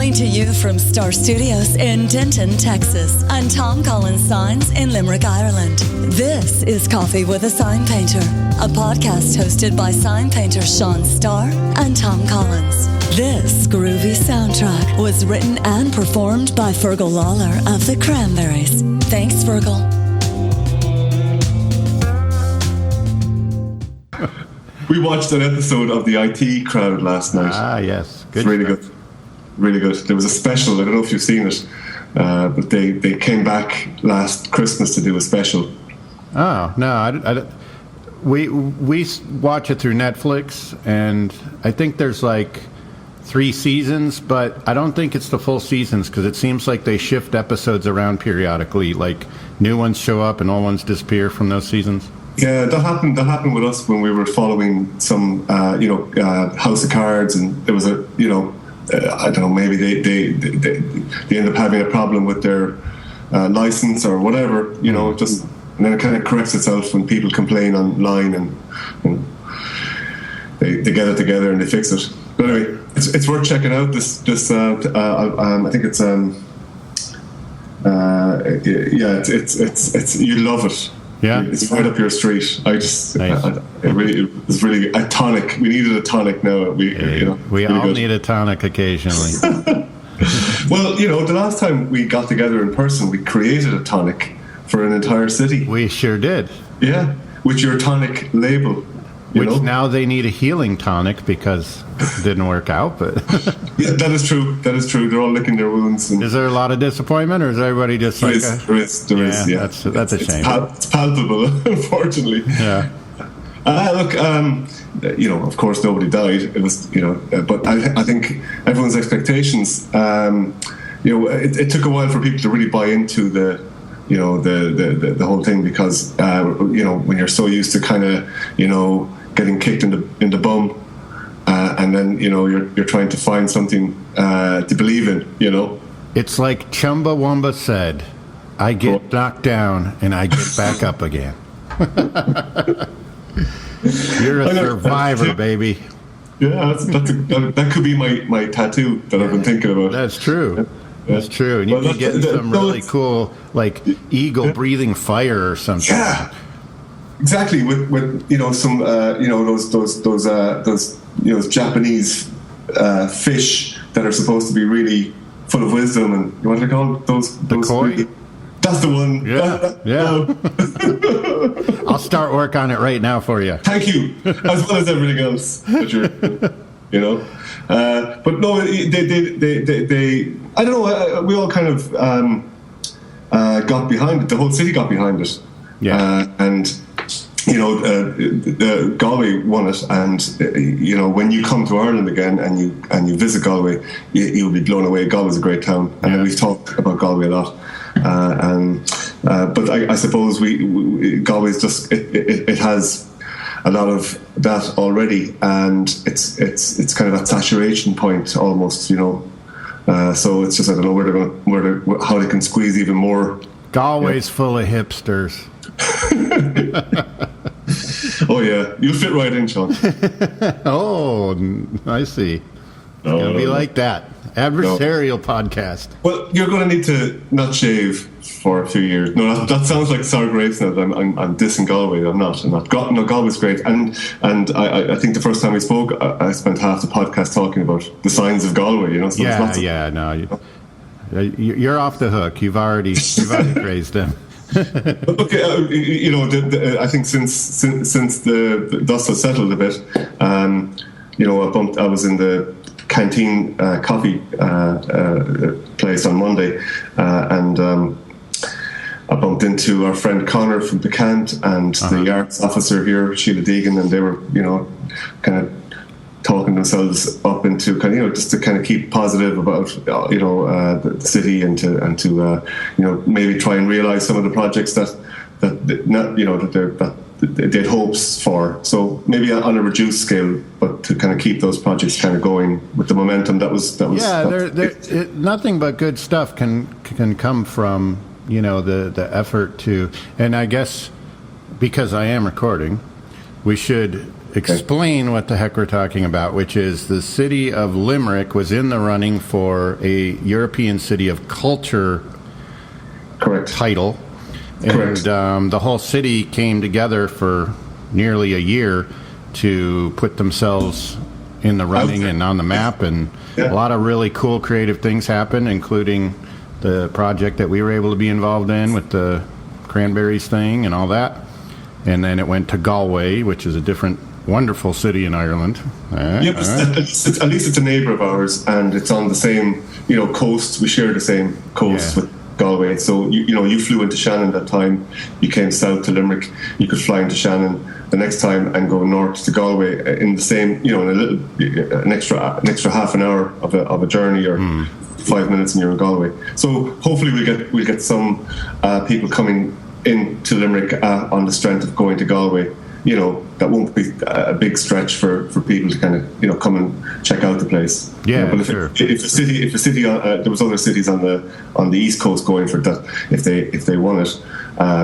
Coming to you from Star Studios in Denton, Texas, and Tom Collins Signs in Limerick, Ireland. This is Coffee with a Sign Painter, a podcast hosted by sign painter Sean Starr and Tom Collins. This groovy soundtrack was written and performed by Fergal Lawler of the Cranberries. Thanks, Fergal. We watched an episode of the IT Crowd last night. Ah, yes. Good. Really good. Really good. There was a special, I don't know if you've seen it, but they came back last Christmas to do a special. Oh, no. We watch it through Netflix, and I think there's like 3 seasons, but I don't think it's the full seasons because it seems like they shift episodes around periodically. Like new ones show up and old ones disappear from those seasons. Yeah, that happened with us when we were following some, House of Cards, and there was a, I don't know, maybe they end up having a problem with their license or whatever, just, and then it kind of corrects itself when people complain online and they get it together and they fix it. But anyway, it's worth checking out. I think it's it's you love it. Yeah, it's right up your street. Nice. It was really a tonic. We needed a tonic now. We really all need a tonic occasionally. Well, the last time we got together in person, we created a tonic for an entire city. We sure did. Yeah, with your tonic label. Which now they need a healing tonic because it didn't work out. But yeah, that is true. They're all licking their wounds. Is there a lot of disoppointment, or is everybody just there is. Yeah, that's a shame. It's palpable, unfortunately. Yeah. Look, of course, nobody died. It was, but I think everyone's expectations. It took a while for people to really buy into the whole thing because when you're so used to kind of getting kicked in the bum, and then you're trying to find something to believe in. It's like Chumbawamba said, "I get knocked down and I get back up again." You're a survivor, baby. Yeah, that could be my tattoo that I've been thinking about. That's true. That's true. And you can get some really cool, like eagle breathing fire or something. Yeah, exactly. With some those Japanese fish that are supposed to be really full of wisdom, and what are they called? Those koi? Really, that's the one. Yeah. I'll start work on it right now for you. Thank you, as well as everything else that you're, but no, they I don't know. We all kind of got behind it. The whole city got behind it. Yeah. And Galway won it. And when you come to Ireland again and you visit Galway, you'll be blown away. Galway's a great town, and we've talked about Galway a lot. But I suppose Galway's just it has a lot of that already, and it's kind of that saturation point almost, so it's just I don't know how they can squeeze even more. Galway's full of hipsters. Oh yeah, you'll fit right in, Sean. Oh, I see. It's gonna be like that. Adversarial podcast. Well, you're going to need to not shave for a few years. No, that sounds like sour grapes now. I'm dissing Galway. I'm not. Galway's great. And I think the first time we spoke, I spent half the podcast talking about the signs of Galway. So you're off the hook. You've already praised them. Okay, I think since the dust has settled a bit, I was in the canteen coffee place on Monday, and I bumped into our friend Connor from the Cant and the arts officer here, Sheila Deegan, and they were, kind of talking themselves up into kind of, just to kind of keep positive about, the city and to maybe try and realize some of the projects that they had hopes for. So maybe on a reduced scale, but to kind of keep those projects kind of going with the momentum that was. Yeah, nothing but good stuff can come from the effort to. And I guess because I am recording, we should explain what the heck we're talking about, which is the city of Limerick was in the running for a European City of Culture title. Correct. And the whole city came together for nearly a year to put themselves in the running and on the map, and a lot of really cool creative things happened, including the project that we were able to be involved in with the cranberries thing and all that. And then it went to Galway, which is a different wonderful city in Ireland. At least it's a neighbour of ours, and it's on the same coast. We share the same coast with Galway. So you flew into Shannon that time. You came south to Limerick. You could fly into Shannon the next time and go north to Galway in the same, an extra half an hour of a journey, or 5 minutes, and you're in Galway. So hopefully we'll get some people coming into Limerick on the strength of going to Galway. That won't be a big stretch for people to kind of come and check out the place. Yeah, but sure. If the city there was other cities on the east coast going for that, if they won it,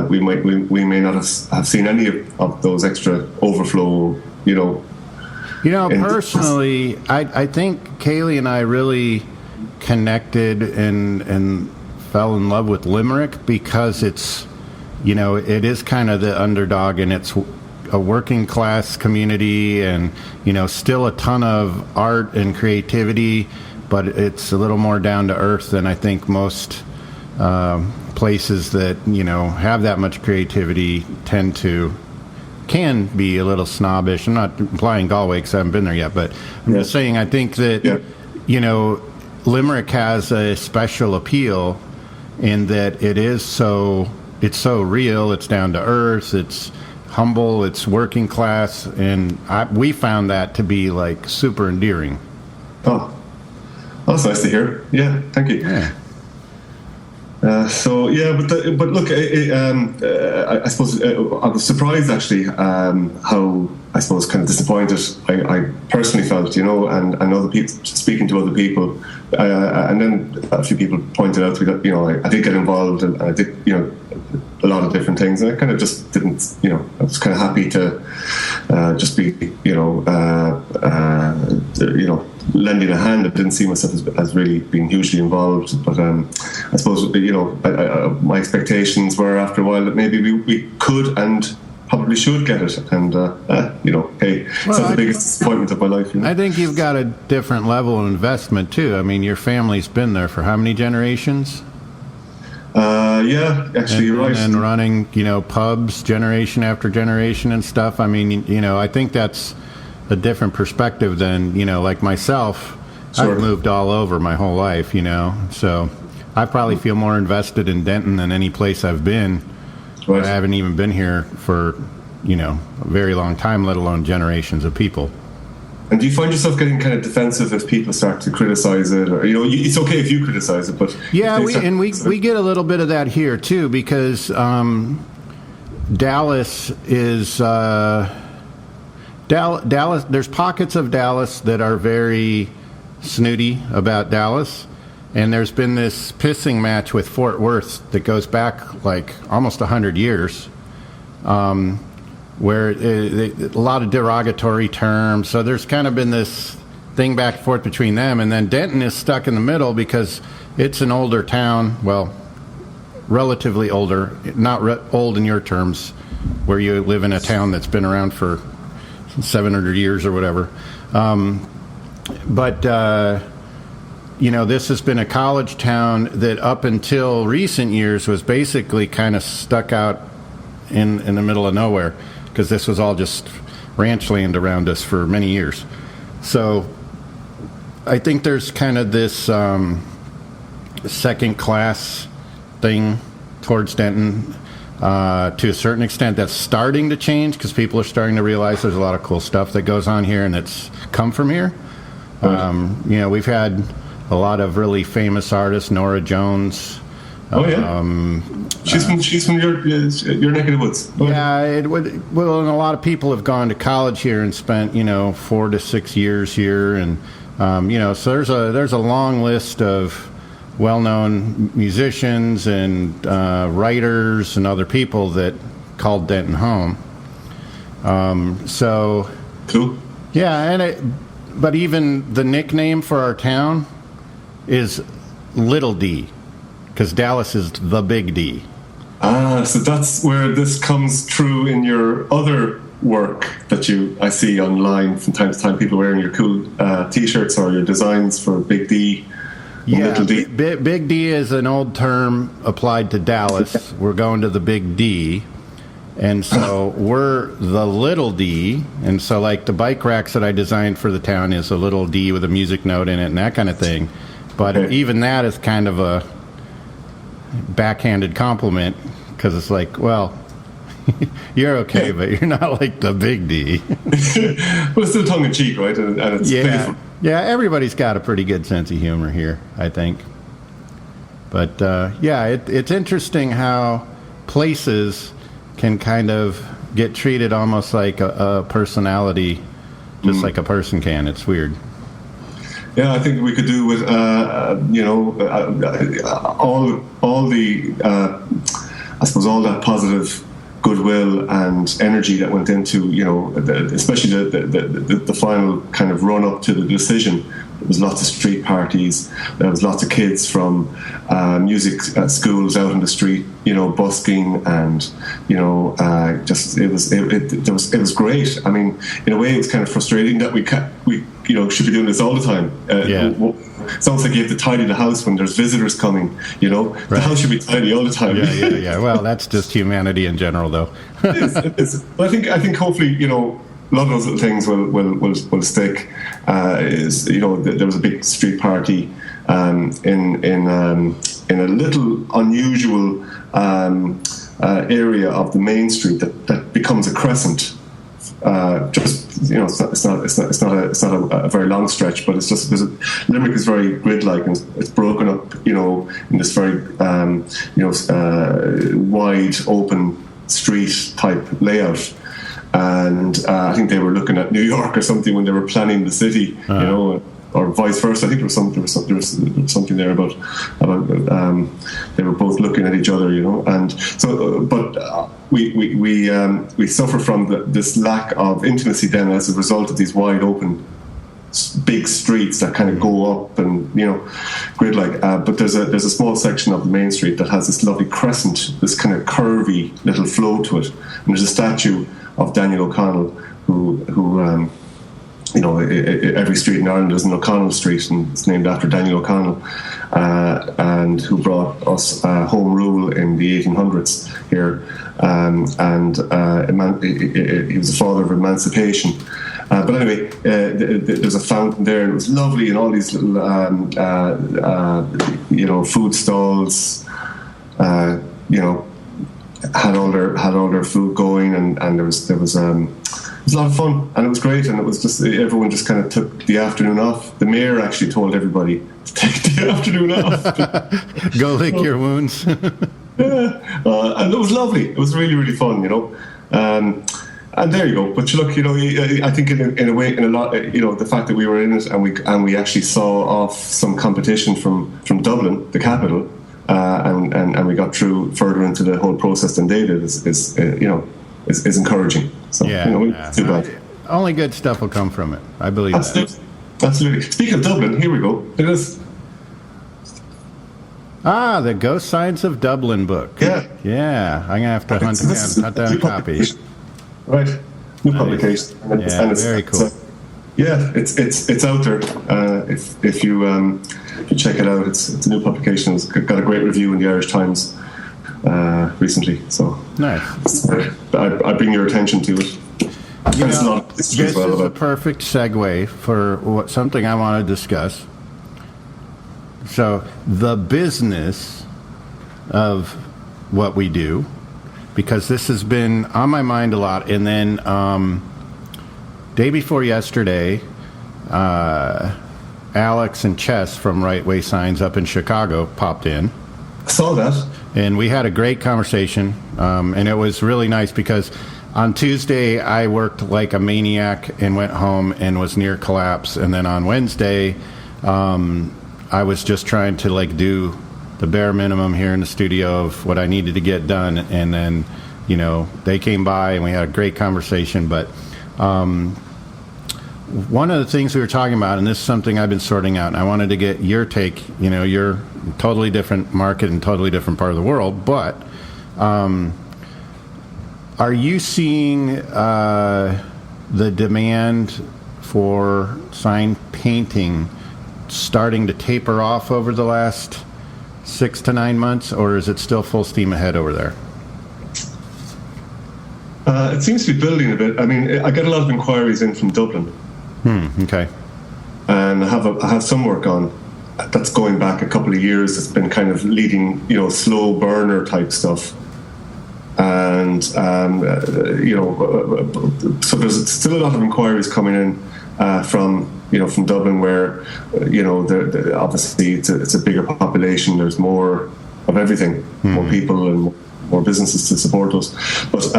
we may not have seen any of those extra overflow. Personally, I think Kaylee and I really connected and fell in love with Limerick because it's, it is kind of the underdog, and it's a working class community, and still a ton of art and creativity, but it's a little more down to earth than I think most places that have that much creativity can be a little snobbish. I'm not implying Galway because I haven't been there yet, but I'm just saying I think that Limerick has a special appeal in that it's so real, it's down to earth, it's humble, it's working class, and we found that to be like super endearing. Oh, that's nice to hear. Yeah, thank you. Yeah. But look, I suppose I was surprised actually how, I suppose, kind of disappointed I personally felt, and other people, speaking to other people, and then a few people pointed out to me that I did get involved, and I did a lot of different things, and I kind of just didn't, I was kind of happy to just be lending a hand. I didn't see myself as really being hugely involved, but I suppose my expectations were after a while that maybe we could and probably should get it, and hey, it's not the biggest disappointment of my life. I think you've got a different level of investment too. I mean, your family's been there for how many generations? Actually, you're right. And running, pubs generation after generation and stuff. I mean, I think that's a different perspective than, like myself. Sure. I've moved all over my whole life, so I probably feel more invested in Denton than any place I've been. Right. I haven't even been here for, a very long time, let alone generations of people. And do you find yourself getting kind of defensive if people start to criticize it, or it's okay if you criticize it, but we get a little bit of that here too, because Dallas is Dallas. There's pockets of Dallas that are very snooty about Dallas, and there's been this pissing match with Fort Worth that goes back like almost 100 years. Where a lot of derogatory terms. So there's kind of been this thing back and forth between them. And then Denton is stuck in the middle because it's an older town. Well, relatively older, not old in your terms, where you live in a town that's been around for 700 years or whatever. This has been a college town that up until recent years was basically kind of stuck out in the middle of nowhere, because this was all just ranch land around us for many years. So I think there's kind of this second-class thing towards Denton to a certain extent that's starting to change, because people are starting to realize there's a lot of cool stuff that goes on here and it's come from here. Right. We've had a lot of really famous artists, Nora Jones. She's from your neck of the woods. And a lot of people have gone to college here and spent 4 to 6 years here, and so there's a long list of well-known musicians and writers and other people that called Denton home. So Cool. Yeah, but even the nickname for our town is Little D, because Dallas is the Big D. So that's where this comes true in your other work that I see online from time to time. People wearing your cool T-shirts or your designs for Big D. Yeah, Little D. Big D is an old term applied to Dallas. We're going to the Big D. And so we're the Little D. And so, like, the bike racks that I designed for the town is a little D with a music note in it and that kind of thing. But even that is kind of a backhanded compliment, because it's like, well, you're okay, but you're not like the Big D. Well, it's still tongue-in-cheek, right? And it's playful. Yeah, everybody's got a pretty good sense of humor here, I think. But, it's interesting how places can kind of get treated almost like a personality, just like a person can. It's weird. Yeah, I think we could do with all that positive goodwill and energy that went into, especially the final kind of run up to the decision. There was lots of street parties. There was lots of kids from music schools out in the street, busking, and it was great. I mean, in a way, it was kind of frustrating that we should be doing this all the time. It's almost like you have to tidy the house when there's visitors coming. Right. The house should be tidy all the time. Yeah. Well, that's just humanity in general, though. It is. But I think hopefully, a lot of those little things will stick. There was a big street party in a little unusual area of the main street that becomes a crescent. It's not a very long stretch, but it's just Limerick is very grid-like, and it's broken up, in this very wide open street type layout. And I think they were looking at New York or something when they were planning the city, or vice versa. I think there was something there about they were both looking at each other, and so. But we suffer from this lack of intimacy then as a result of these wide open, big streets that kind of go up and grid-like. But there's a small section of the main street that has this lovely crescent, this kind of curvy little flow to it, and there's a statue of Daniel O'Connell who every street in Ireland is an O'Connell Street, and it's named after Daniel O'Connell, and who brought us home rule in the 1800s here, he was the father of emancipation. But anyway, there's a fountain there, and it was lovely, and all these little, food stalls, had all their food going, and there was it was a lot of fun, and it was great, and it was just everyone just kind of took the afternoon off. The mayor actually told everybody to take the afternoon off. Go lick your wounds. And it was lovely. It was really, really fun, and there you go. But look, I think in a way, in a lot, the fact that we were in it and we actually saw off some competition from Dublin, the capital, and we got through further into the whole process than they did is encouraging. So, too bad. Only good stuff will come from it. I believe that. Absolutely. Speaking of Dublin, here we go. Look at this. The Ghost Science of Dublin book. Yeah. I'm going to have to hunt down a copy. Right. New publication. And very cool. It's out there. If you check it out, it's a new publication. It's got a great review in the Irish Times recently. So nice. I bring your attention to it. This is a perfect segue for something I want to discuss. So the business of what we do, because this has been on my mind a lot. And then day before yesterday, Alex and Chess from Right Way Signs up in Chicago popped in. I saw that. And we had a great conversation, and it was really nice because on Tuesday I worked like a maniac and went home and was near collapse. And then on Wednesday, I was just trying to do the bare minimum here in the studio of what I needed to get done. And then, they came by and we had a great conversation. But one of the things we were talking about, and this is something I've been sorting out, and I wanted to get your take. You're totally different market and totally different part of the world, but are you seeing the demand for sign painting starting to taper off over the last 6 to 9 months, or is it still full steam ahead over there? It seems to be building a bit. I mean, I get a lot of inquiries in from Dublin. Okay. And I have some work on that's going back a couple of years. It's been kind of leading, slow burner type stuff. And, so there's still a lot of inquiries coming in from Dublin, where, obviously it's a bigger population. There's more of everything, more people and more businesses to support us. But,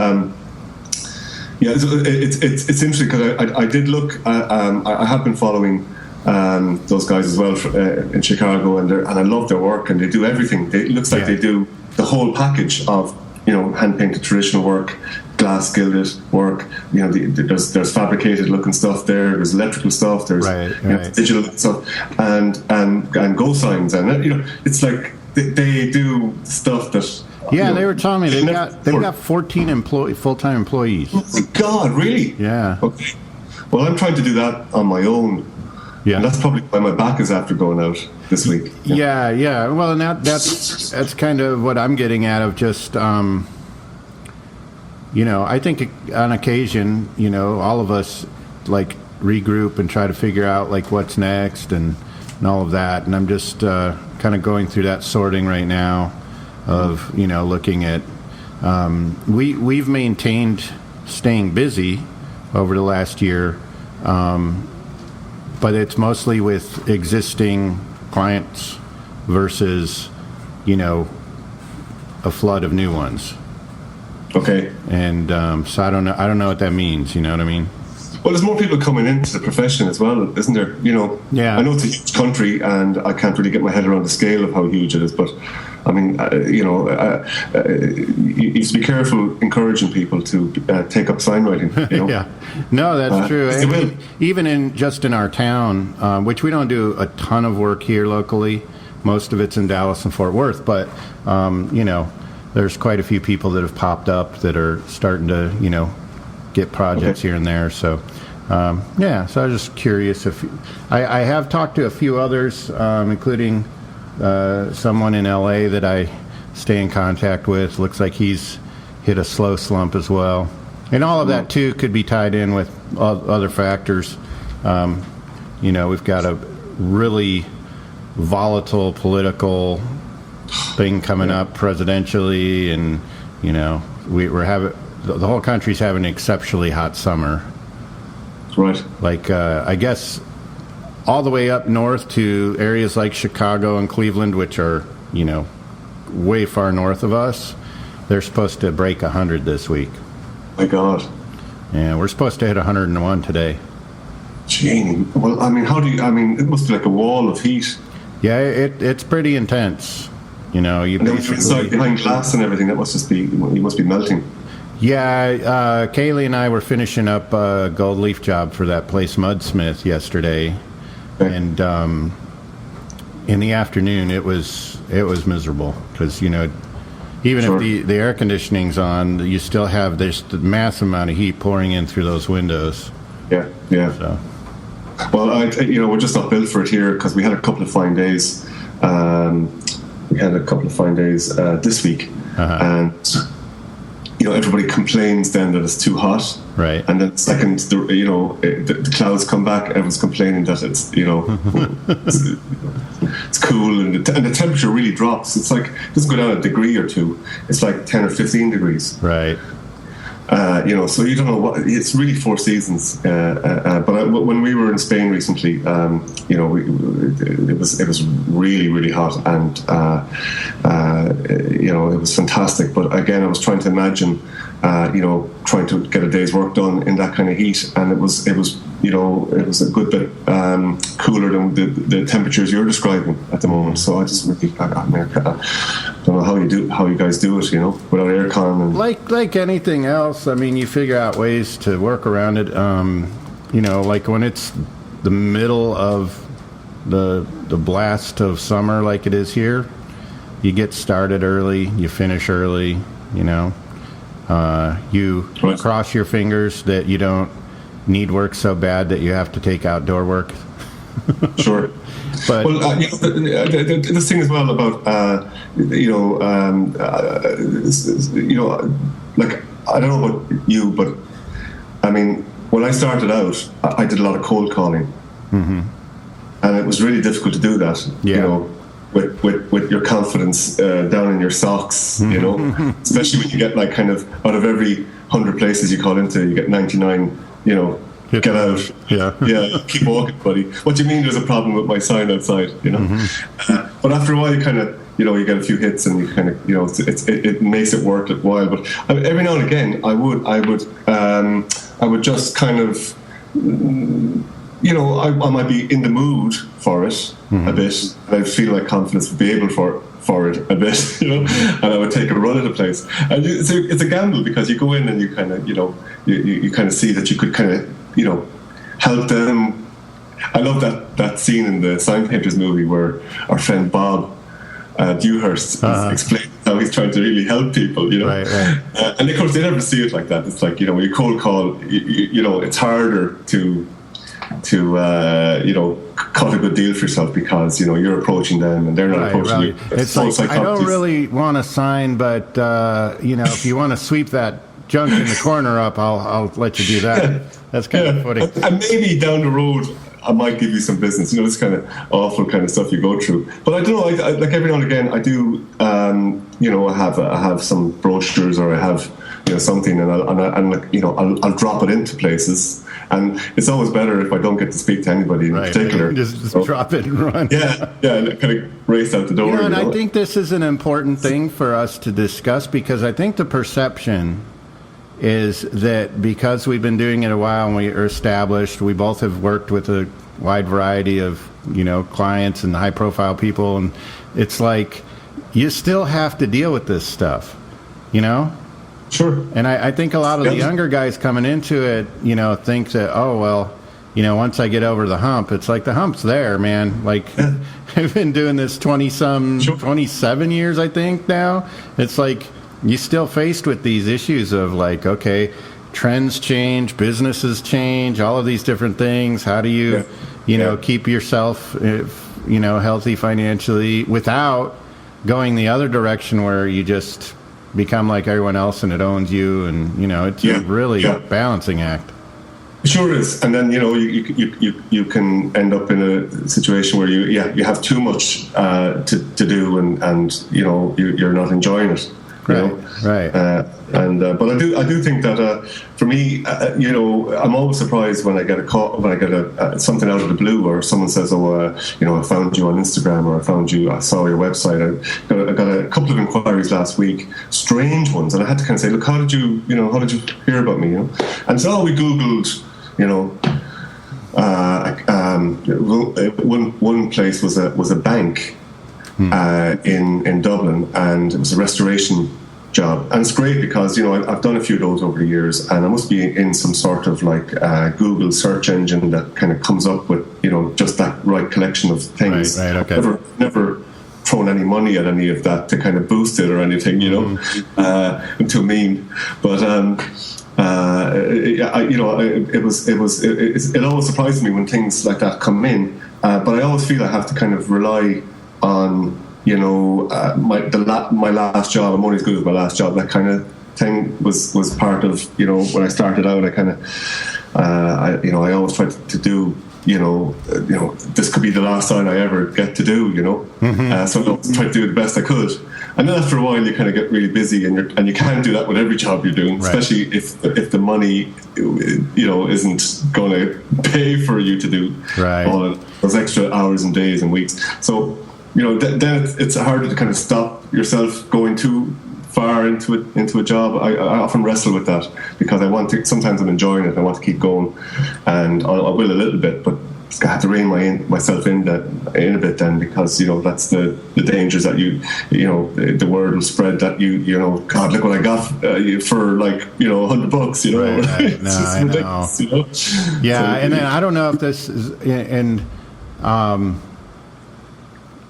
it's interesting because I did look. I have been following those guys as well in Chicago, and I love their work, and they do everything. It looks like they do the whole package of hand painted traditional work, glass gilded work. There's fabricated looking stuff there. There's electrical stuff. There's digital stuff, and go signs, and it's like they do stuff that. Yeah, they were telling me they've got 14 full-time employees. Oh my God, really? Yeah. Okay. Well, I'm trying to do that on my own. Yeah. And that's probably why my back is after going out this week. Yeah. Well, and that's kind of what I'm getting at of just, I think on occasion, all of us like regroup and try to figure out like what's next and all of that. And I'm just kind of going through that sorting right now. Of looking at we've maintained staying busy over the last year, but it's mostly with existing clients versus a flood of new ones. Okay. And so I don't know what that means. You know what I mean? Well, there's more people coming into the profession as well, isn't there? Yeah. I know it's a huge country, and I can't really get my head around the scale of how huge it is. But I mean, you have to be careful encouraging people to take up signwriting. Yeah. No, that's true. Even in our town, which we don't do a ton of work here locally. Most of it's in Dallas and Fort Worth, but there's quite a few people that have popped up that are starting to get projects here and there. So so I was just curious if I have talked to a few others, including someone in LA that I stay in contact with. Looks like he's hit a slow slump as well, and all of that too could be tied in with other factors. We've got a really volatile political thing coming up presidentially, and we're having the whole country's having an exceptionally hot summer. Right. Like, I guess all the way up north to areas like Chicago and Cleveland, which are, way far north of us, they're supposed to break 100 this week. My God. Yeah, we're supposed to hit 101 today. Gee, well, I mean, it must be like a wall of heat. Yeah, it's pretty intense. You basically inside behind glass and everything. That must you must be melting. Yeah, Kaylee and I were finishing up a gold leaf job for that place, Mudsmith, yesterday, and in the afternoon it was miserable because even if the air conditioning's on, you still have this massive amount of heat pouring in through those windows. Yeah. So. Well, we're just not built for it here because we had a couple of fine days. This week, and everybody complains then that it's too hot, right? And then second, the clouds come back, everyone's complaining that it's it's cool, and the temperature really drops. It's like it doesn't go down a degree or two. It's like 10 or 15 degrees, right? So you don't know what it's really 4 seasons. But when we were in Spain recently, it was really, really hot, and it was fantastic. But again, I was trying to imagine, trying to get a day's work done in that kind of heat, and it was a good bit cooler than the temperatures you're describing at the moment. So I just really, I don't know how you guys do it, without aircon. And like anything else, I mean, you figure out ways to work around it. like when it's the middle of the blast of summer like it is here, you get started early, you finish early, you cross your fingers that you don't need work so bad that you have to take outdoor work. Sure. But this thing as well about like, I don't know about you, but I mean, when I started out, I did a lot of cold calling, and it was really difficult to do that. With your confidence down in your socks, especially when you get like kind of out of every 100 places you call into, you get 99, get out. Yeah, keep walking, buddy. What do you mean there's a problem with my sign outside, But after a while, you kind of, you get a few hits and you kind of, it makes it worth it while. But every now and again, I would just kind of, I might be in the mood for it a bit, and I feel like confidence would be able for it a bit, and I would take a run at a place. And it's a gamble, because you go in and you kind of, you kind of see that you could kind of, help them. I love that scene in the Sign Painters movie where our friend Bob Dewhurst explains how he's trying to really help people, Right. And of course they never see it like that. It's like, when you cold call, it's harder to cut a good deal for yourself, because you're approaching them and they're not approaching you. It's like, I don't really want to sign, but if you want to sweep that junk in the corner up, I'll let you do that. That's kind of funny. And maybe down the road I might give you some business. This kind of awful kind of stuff you go through. But I don't know. I like every now and again I do. I have some brochures, or I have something, and I'll drop it into places. And it's always better if I don't get to speak to anybody in particular. Just drop it and run. Yeah, and kind of race out the door. And I think this is an important thing for us to discuss, because I think the perception is that because we've been doing it a while and we are established, we both have worked with a wide variety of, clients and high-profile people, and it's like you still have to deal with this stuff, Sure. And I think a lot of the younger guys coming into it, think that, once I get over the hump, it's like the hump's there, man. Like, I've been doing this 27 years, I think now. It's like you're still faced with these issues of like, okay, trends change, businesses change, all of these different things. How do you, keep yourself, healthy financially without going the other direction where you just become like everyone else and it owns you, and it's a really balancing act. It sure is. And then you can end up in a situation where you have too much to do, and you're not enjoying it. Right. But I do think that for me, I'm always surprised when I get a call, when I get something out of the blue, or someone says, I found you on Instagram, or I saw your website. I got a couple of inquiries last week, strange ones, and I had to kind of say, look, how did you hear about me? And so we Googled, one place was a bank. In Dublin, and it was a restoration job, and it's great because I've done a few of those over the years, and I must be in some sort of like Google search engine that kind of comes up with just that right collection of things. Right. Okay. Never thrown any money at any of that to kind of boost it or anything. I'm too mean, but it always surprises me when things like that come in, but I always feel I have to kind of rely on my last job. I'm only as good as my last job. That kind of thing was part of when I started out. I kind of I always tried to do this could be the last time I ever get to do so I always tried to do the best I could. And then after a while you kind of get really busy, and you can't do that with every job you're doing, especially if the money isn't going to pay for you to do all of those extra hours and days and weeks. So then it's harder to kind of stop yourself going too far into a job. I often wrestle with that, because I want to. Sometimes I'm enjoying it, I want to keep going, and I will a little bit, but I had to rein myself in a bit then, because that's the dangers that the word will spread that God, look what I got for like $100. Right. It's No, just I ridiculous, know. Yeah, and then I don't know if this is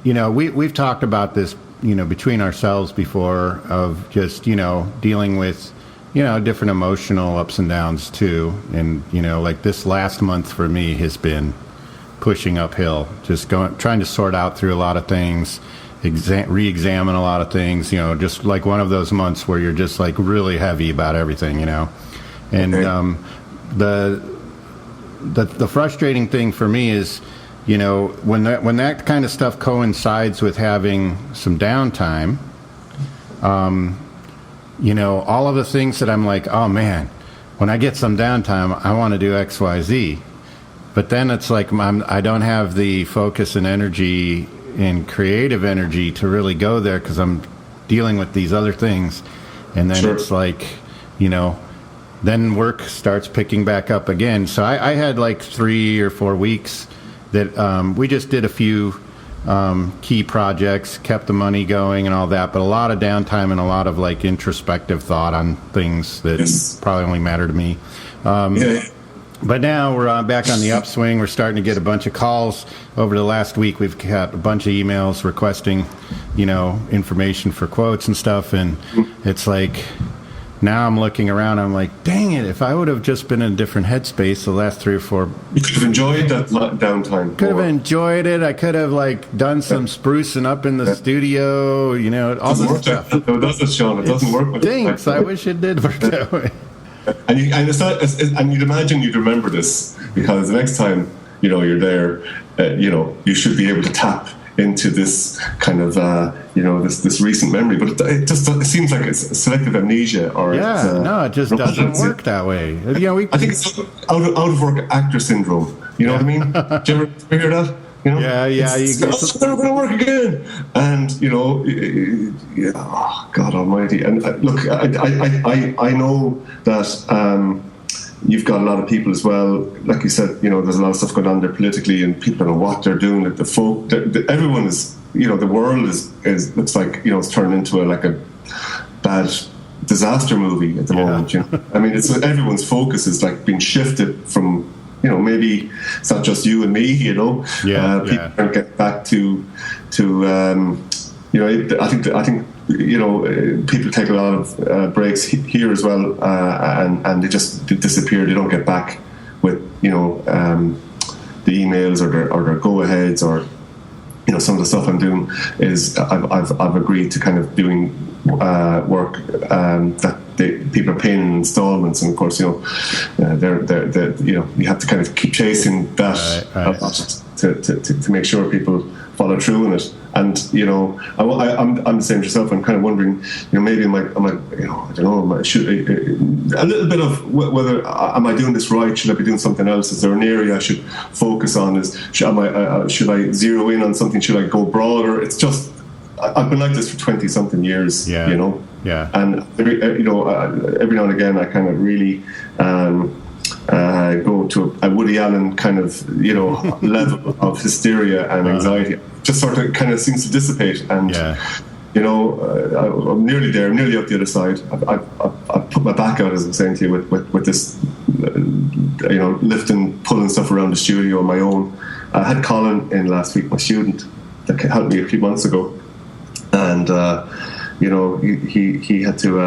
we've talked about this between ourselves before, of just dealing with different emotional ups and downs too, and like this last month for me has been pushing uphill, just trying to sort out through a lot of things, re-examine a lot of things, just like one of those months where you're just like really heavy about everything, and the frustrating thing for me is when that kind of stuff coincides with having some downtime, all of the things that I'm like, oh man, when I get some downtime, I want to do X, Y, Z. But then it's like I don't have the focus and energy and creative energy to really go there, because I'm dealing with these other things. And then It's like, then work starts picking back up again. So I had like 3 or 4 weeks that we just did a few key projects, kept the money going and all that, but a lot of downtime and a lot of like introspective thought on things that probably only matter to me. But now we're back on the upswing. We're starting to get a bunch of calls. Over the last week, we've got a bunch of emails requesting, information for quotes and stuff. And it's like, now I'm looking around, I'm like, dang it, if I would have just been in a different headspace the last 3 or 4... You could have enjoyed that downtime. Could have enjoyed it. I could have, like, done some sprucing up in the studio, all this stuff. No, it doesn't, Sean. It doesn't work. Stinks. I wish it did work that way. And you'd imagine you'd remember this, because the next time you're there, you should be able to tap into this kind of this recent memory, but it seems like it's selective amnesia, or it just doesn't work that way. I think it's out of work actor syndrome. You know what I mean? Do you ever hear that? It's never going to work again, and oh, God Almighty. And look, I know that you've got a lot of people as well. Like you said, there's a lot of stuff going on there politically, and people don't know what they're doing. Everyone is, the world is looks like it's turned into a bad disaster movie at the moment. I mean, everyone's focus is like being shifted from. Maybe it's not just you and me. People don't get back to. I think people take a lot of breaks here as well, and they just disappear. They don't get back with the emails or their go aheads, or some of the stuff I'm doing is I've agreed to kind of doing work that people are paying in installments, and of course they're you have to kind of keep chasing that to make sure people follow through in it. And I'm the same as yourself. I'm kind of wondering, maybe I'm like I don't know, should a little bit of whether am I doing this right? Should I be doing something else? Is there an area I should focus on? Should I zero in on something? Should I go broader? It's just I've been like this for 20-something years. Yeah. And every now and again, I kind of really go to a Woody Allen kind of level of hysteria and anxiety. Just sort of kind of seems to dissipate, and I'm nearly there. I'm nearly up the other side. I've put my back out, as I'm saying to you, with this lifting, pulling stuff around the studio on my own. I had Colin in last week, my student, that helped me a few months ago, and he had to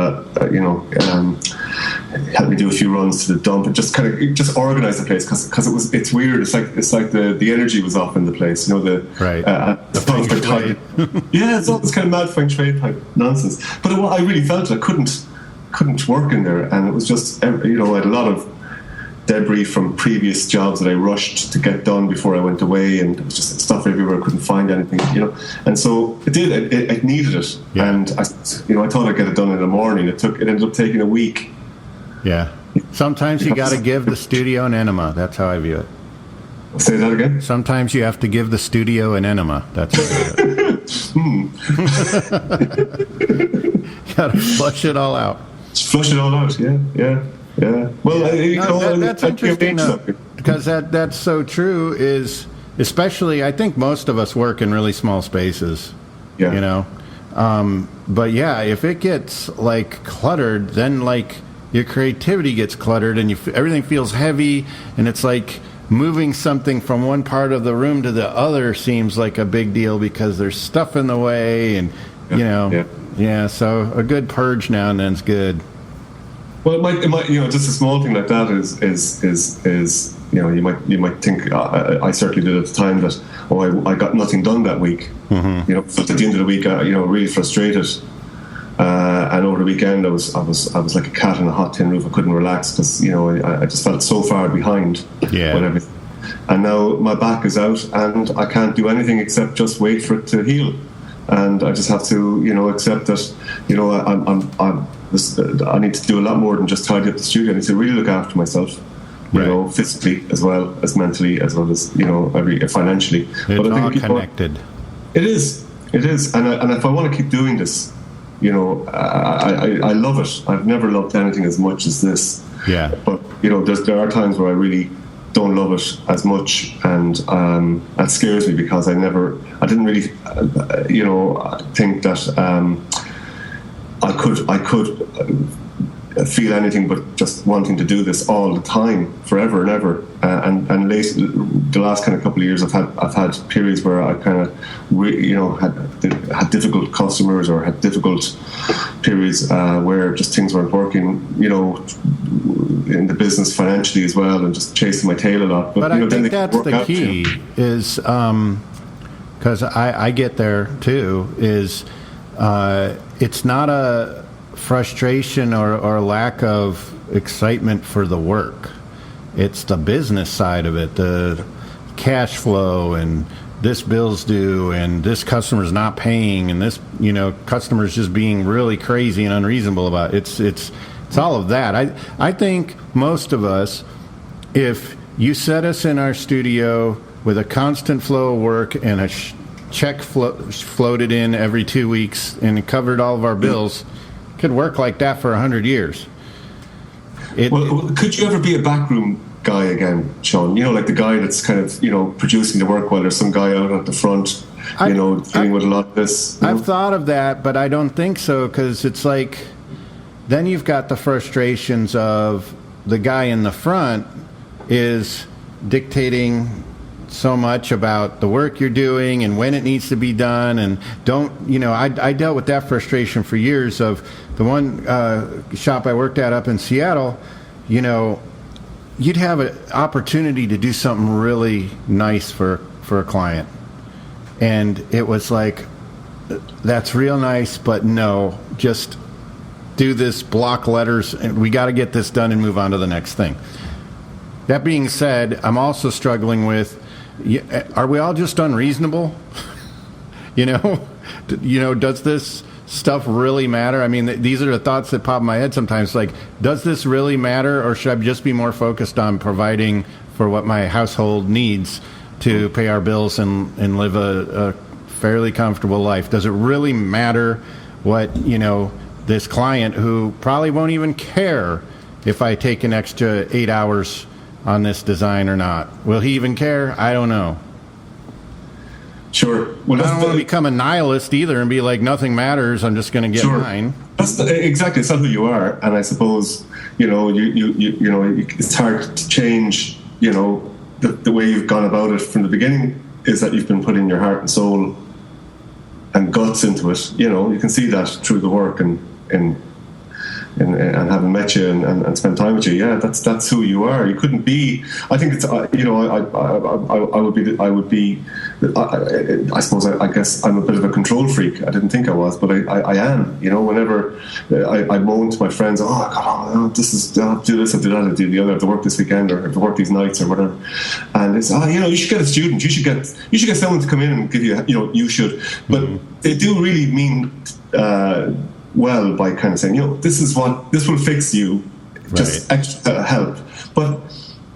help me do a few runs to the dump and just organize the place, because it's weird. It's like the energy was off in the place. The feng shui. It's all this kind of mad feng shui type nonsense. But I really felt I couldn't work in there, and it was just I had a lot of debris from previous jobs that I rushed to get done before I went away, and there was just stuff everywhere. I couldn't find anything, and so it needed it. And I thought I'd get it done in the morning. It ended up taking a week. Sometimes you got to give the studio an enema. That's how I view it. Say that again. Sometimes you have to give the studio an enema. That's how I view it. Got to flush it all out. Just flush it all out. Yeah. Well, that's interesting, because because that's so true. Is especially, I think most of us work in really small spaces. Yeah. You know, but yeah, if it gets like cluttered, then like your creativity gets cluttered, and everything feels heavy, and it's like moving something from one part of the room to the other seems like a big deal because there's stuff in the way, and so a good purge now and then is good. Well, it might, just a small thing like that is you might think, I certainly did at the time, that I got nothing done that week. Mm-hmm. So at the end of the week, really frustrated. And over the weekend, I was like a cat on a hot tin roof. I couldn't relax because I just felt so far behind. Yeah. With everything. And now my back is out, and I can't do anything except just wait for it to heal. And I just have to, accept that, I need to do a lot more than just tidy up the studio. I need to really look after myself, physically as well as mentally, as well as financially. It's all connected. It is, and if I want to keep doing this, I love it. I've never loved anything as much as this. Yeah. But there are times where I really don't love it as much, and that scares me because I didn't really, think that I could feel anything but just wanting to do this all the time, forever and ever. And the last kind of couple of years, I've had periods where I kind of, had difficult customers, or had difficult periods where just things weren't working, in the business financially as well, and just chasing my tail a lot. But I think that's the key, is because I get there too. Is it's not a frustration or a lack of excitement for the work. It's the business side of it, the cash flow, and this bill's due, and this customer's not paying, and this customer's just being really crazy and unreasonable about it. It's all of that. I think most of us, if you set us in our studio with a constant flow of work and a check floated in every 2 weeks and it covered all of our bills, could work like that for 100 years. Could you ever be a backroom guy again, Sean? Like the guy that's kind of, producing the work while there's some guy out at the front, dealing with a lot of this. I've thought of that, but I don't think so, because it's like, then you've got the frustrations of the guy in the front is dictating so much about the work you're doing and when it needs to be done, and I dealt with that frustration for years. Of the one shop I worked at up in Seattle, you'd have an opportunity to do something really nice for a client, and it was like, that's real nice, but no, just do this block letters, and we got to get this done and move on to the next thing. That being said, I'm also struggling with, are we all just unreasonable? Does this stuff really matter? I mean, these are the thoughts that pop in my head sometimes. Like, does this really matter, or should I just be more focused on providing for what my household needs to pay our bills and live a fairly comfortable life? Does it really matter what, this client who probably won't even care if I take an extra 8 hours on this design or not? Will he even care? I don't know. Sure. Well, I don't want to become a nihilist either and be like, nothing matters, I'm just going to get mine. Exactly. It's not who you are, and I suppose it's hard to change. The way you've gone about it from the beginning is that you've been putting your heart and soul and guts into it. You can see that through the work and having met you and spent time with you. Yeah, that's who you are. You couldn't be. I think it's I suppose I guess I'm a bit of a control freak. I didn't think I was, but I am. Whenever I moan to my friends, this is, I'll do this, I'll do that, I'll do the other, I have to work this weekend, or I have to work these nights or whatever, and it's you should get a student, you should get someone to come in and give you, you should, but they do really mean well by kind of saying, this will fix you, just extra help. But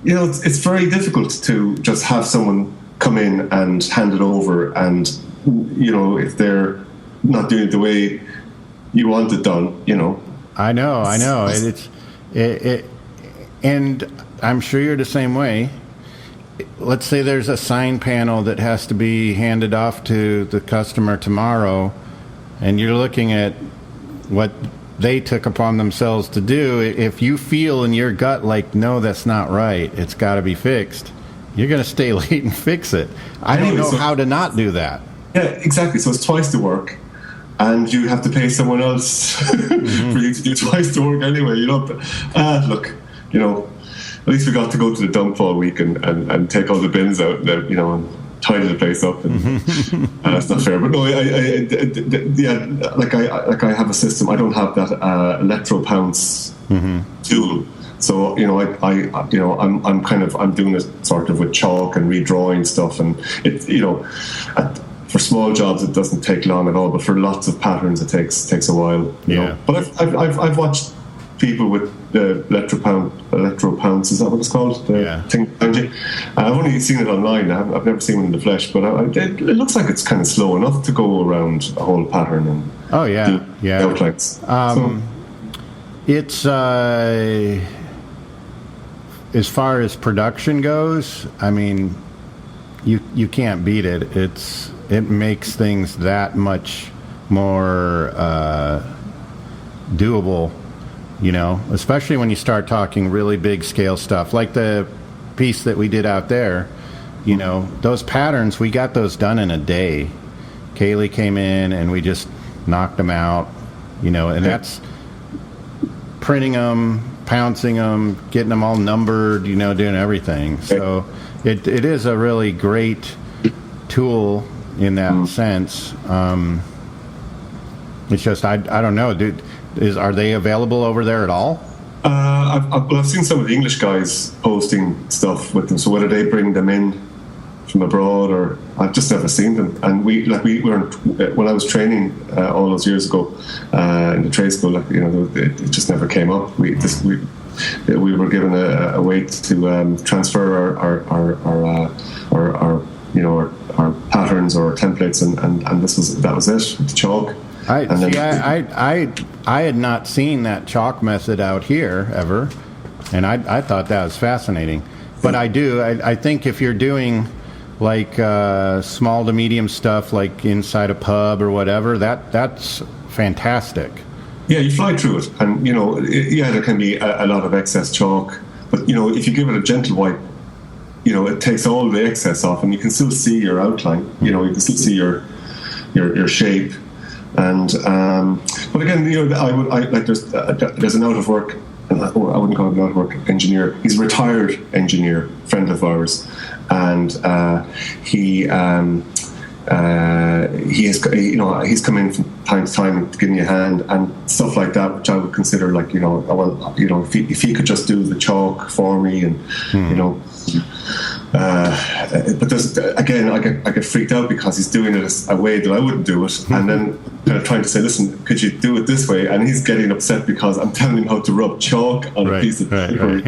it's very difficult to just have someone come in and hand it over, and if they're not doing it the way you want it done, I know. It's and I'm sure you're the same way. let's say there's a sign panel that has to be handed off to the customer tomorrow, and you're looking at what they took upon themselves to do. If you feel in your gut like, no, that's not right, it's got to be fixed, you're going to stay late and fix it. I don't know how to not do that. Yeah, exactly. So it's twice the work, and you have to pay someone else for you to do twice the work anyway. Look, at least we got to go to the dump all week and take all the bins out, and tidy the place up. And, that's not fair. But no, I have a system. I don't have that electro pounce tool. So I'm doing it sort of with chalk and redrawing stuff, and for small jobs it doesn't take long at all, but for lots of patterns it takes a while. You know? But I've watched people with the electro pounce, is that what it's called? The thing. I've only seen it online. I've never seen it in the flesh, but it looks like it's kind of slow enough to go around a whole pattern and do outlines. It's as far as production goes, I mean, you can't beat it. It makes things that much more doable, especially when you start talking really big scale stuff like the piece that we did out there. Those patterns, we got those done in a day. Kaylee came in and we just knocked them out, and that's printing them, pouncing them, getting them all numbered, doing everything. So it is a really great tool in that sense. It's just I don't know, dude. Are they available over there at all? I've seen some of the English guys posting stuff with them. So whether they bring them in from abroad, or I've just never seen them. And we weren't, when I was training all those years ago in the trade school. It just never came up. We were given a way to transfer our patterns or templates, and that was it with the chalk. I had not seen that chalk method out here ever, and I thought that was fascinating. But I think if you're doing like small to medium stuff, like inside a pub or whatever, that's fantastic. Yeah, you fly through it, and there can be a lot of excess chalk, but if you give it a gentle wipe, it takes all the excess off, and you can still see your outline. You can still see your shape. And but again, there's an out of work. I wouldn't call him an out of work engineer. He's a retired engineer, friend of ours, and he's come in from time to time to give me a hand and stuff like that, which I would consider if he could just do the chalk for me, and but there's again, I get freaked out because he's doing it a way that I wouldn't do it, and then kind of trying to say, listen, could you do it this way? And he's getting upset because I'm telling him how to rub chalk on a piece of paper. Right.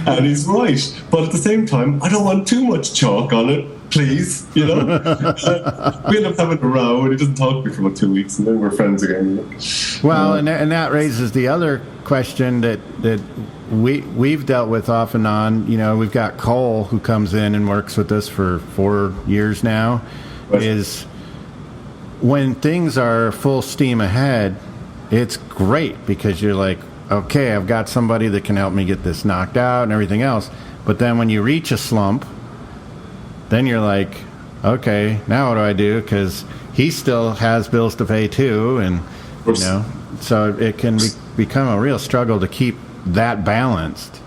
And he's right, but at the same time, I don't want too much chalk on it, please. We end up having a row, and he doesn't talk to me for about 2 weeks, and then we're friends again. Well, and that raises the other question that we've dealt with off and on. We've got Cole, who comes in and works with us for 4 years now. Right. Is when things are full steam ahead, it's great because you're like, okay, I've got somebody that can help me get this knocked out and everything else. But then when you reach a slump, then you're like, okay, now what do I do? Because he still has bills to pay too, and so it can become a real struggle to keep that balanced.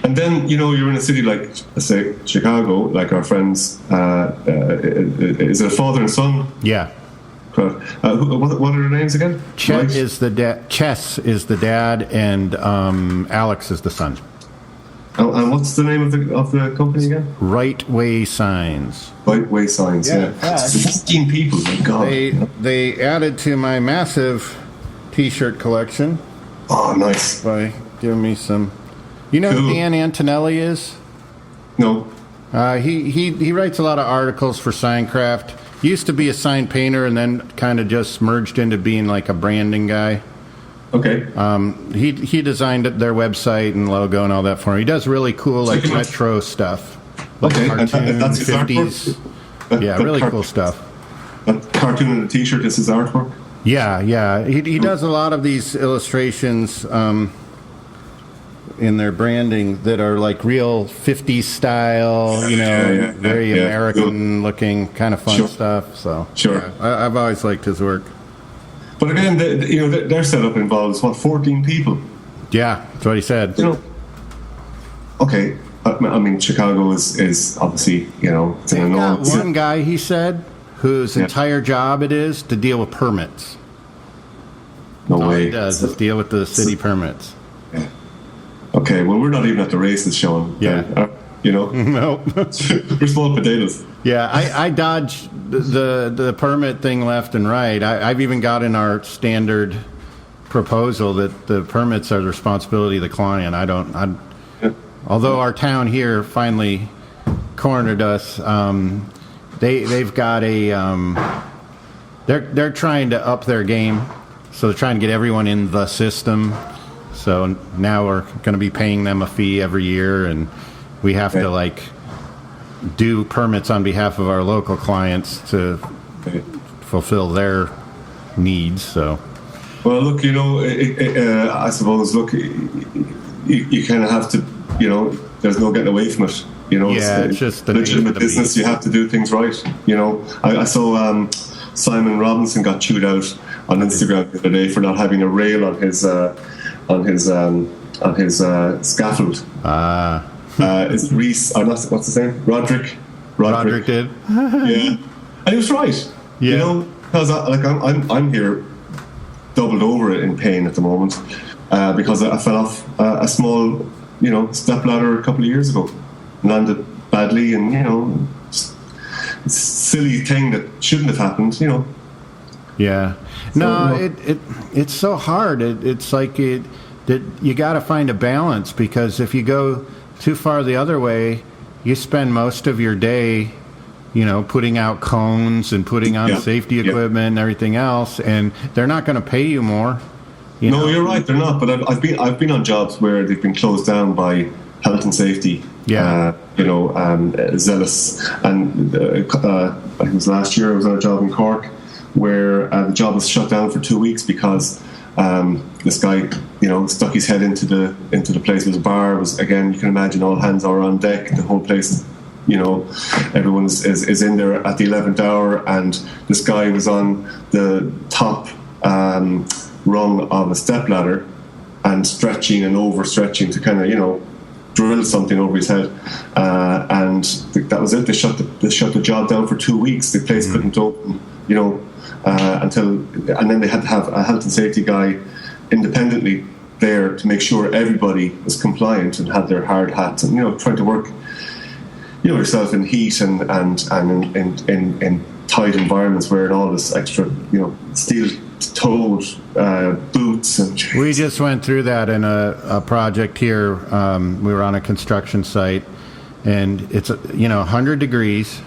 And then you're in a city like, let's say, Chicago, like our friends. Is it a father and son? Yeah. What are their names again? Chess is the dad, and Alex is the son. And what's the name of the company again? Right Way Signs. Right Way Signs. Yeah. 15 people. My God. They added to my massive T-shirt collection. Oh, nice. By giving me some. You know who Dan Antonelli is? No. He writes a lot of articles for Signcraft. He used to be a sign painter and then kind of just merged into being like a branding guy. Okay. He designed their website and logo and all that for him. He does really cool like retro stuff. like Okay, and cartoon that's his 50s. artwork? Yeah, really cool stuff. That cartoon and the T-shirt is his artwork? Yeah. He does a lot of these illustrations in their branding that are like real 50s style, very American looking kind of fun stuff. So sure, I've always liked his work. But again, their setup involves 14 people. Yeah, that's what he said. Okay, I mean Chicago is obviously it's an enormous. One guy, he said, whose entire job it is to deal with permits. No All way. he does is deal with the city permits. Yeah. Okay, well, we're not even at the races, Sean. Yeah. Nope. We're small potatoes. Yeah, I dodge the permit thing left and right. I've even got in our standard proposal that the permits are the responsibility of the client. Although our town here finally cornered us, they've got they're trying to up their game, so they're trying to get everyone in the system. So now we're going to be paying them a fee every year, and we have to do permits on behalf of our local clients to fulfill their needs. So, well, look, I suppose, you kind of have to, there's no getting away from it. It's just the legitimate business. You have to do things right. I saw Simon Robinson got chewed out on Instagram the other day for not having a rail on his scaffold. It's Reese, or not, what's his name? Roderick did. Yeah, and he was right. Yeah. Because I'm here doubled over in pain at the moment because I fell off a small step ladder a couple of years ago, landed badly, and it's a silly thing that shouldn't have happened. Yeah. It's so hard. It's like that you got to find a balance, because if you go too far the other way, you spend most of your day, putting out cones and putting on safety equipment and everything else, and they're not going to pay you more. No, you're right, they're not. But I've been on jobs where they've been closed down by health and safety. Yeah. Zealous, and I think it was last year I was on a job in Cork where the job was shut down for 2 weeks because this guy, stuck his head into the place. It was a bar. It was, again, you can imagine, all hands are on deck. The whole place, everyone is in there at the 11th hour, and this guy was on the top rung of a stepladder and stretching and overstretching to kind of, drill something over his head, and that was it. They shut the job down for 2 weeks. The place couldn't open, and then they had to have a health and safety guy independently there to make sure everybody was compliant and had their hard hats, and trying to work yourself in heat and in tight environments, wearing all this extra steel-toed boots. And we just went through that in a project here. We were on a construction site, and it's 100 degrees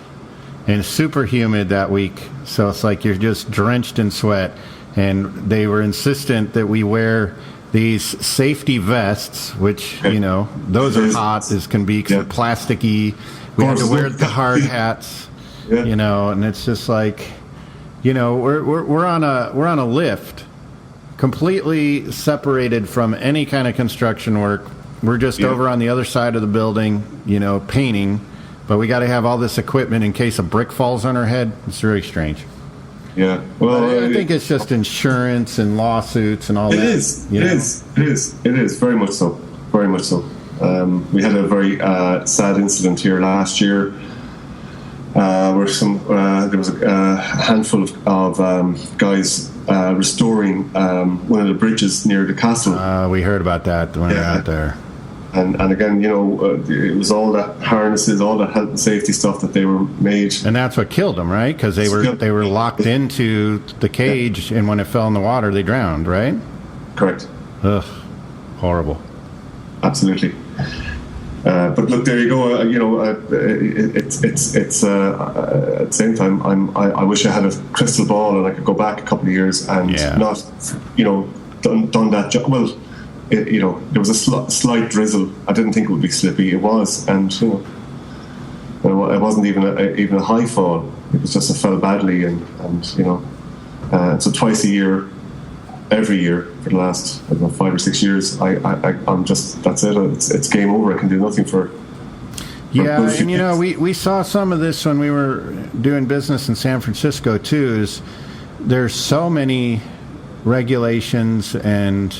and super humid that week, so it's like you're just drenched in sweat. And they were insistent that we wear these safety vests, which those are hot as can be, because they're plasticky. We had to wear the hard hats, and it's just like, we're on a lift, completely separated from any kind of construction work. We're just over on the other side of the building, painting, but we got to have all this equipment in case a brick falls on our head. It's really strange. Yeah, well, I think it's just insurance and lawsuits and all that. It is very much so. Very much so. We had a very sad incident here last year, where there was a handful of guys restoring one of the bridges near the castle. We heard about that when we were out there. And again, it was all that harnesses, all that health and safety stuff that they were made. And that's what killed them, right? Because they were locked into the cage, and when it fell in the water, they drowned, right? Correct. Ugh, horrible. Absolutely. But look, there you go. It's at the same time, I wish I had a crystal ball and I could go back a couple of years and not, done that job. Well, there was a slight drizzle. I didn't think it would be slippy. It was, and It wasn't even a high fall. It was just I fell badly, and so twice a year, every year for the last 5 or 6 years, I'm just, that's it. It's game over. I can do nothing for. Yeah, and we saw some of this when we were doing business in San Francisco too. Is there's so many regulations and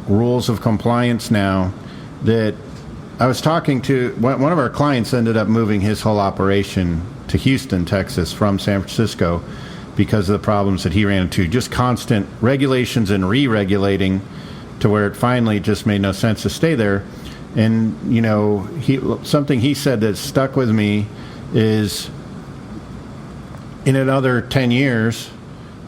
rules of compliance now that I was talking to one of our clients ended up moving his whole operation to Houston, Texas from San Francisco because of the problems that he ran into. Just constant regulations and re-regulating to where it finally just made no sense to stay there. And, something he said that stuck with me is in another 10 years,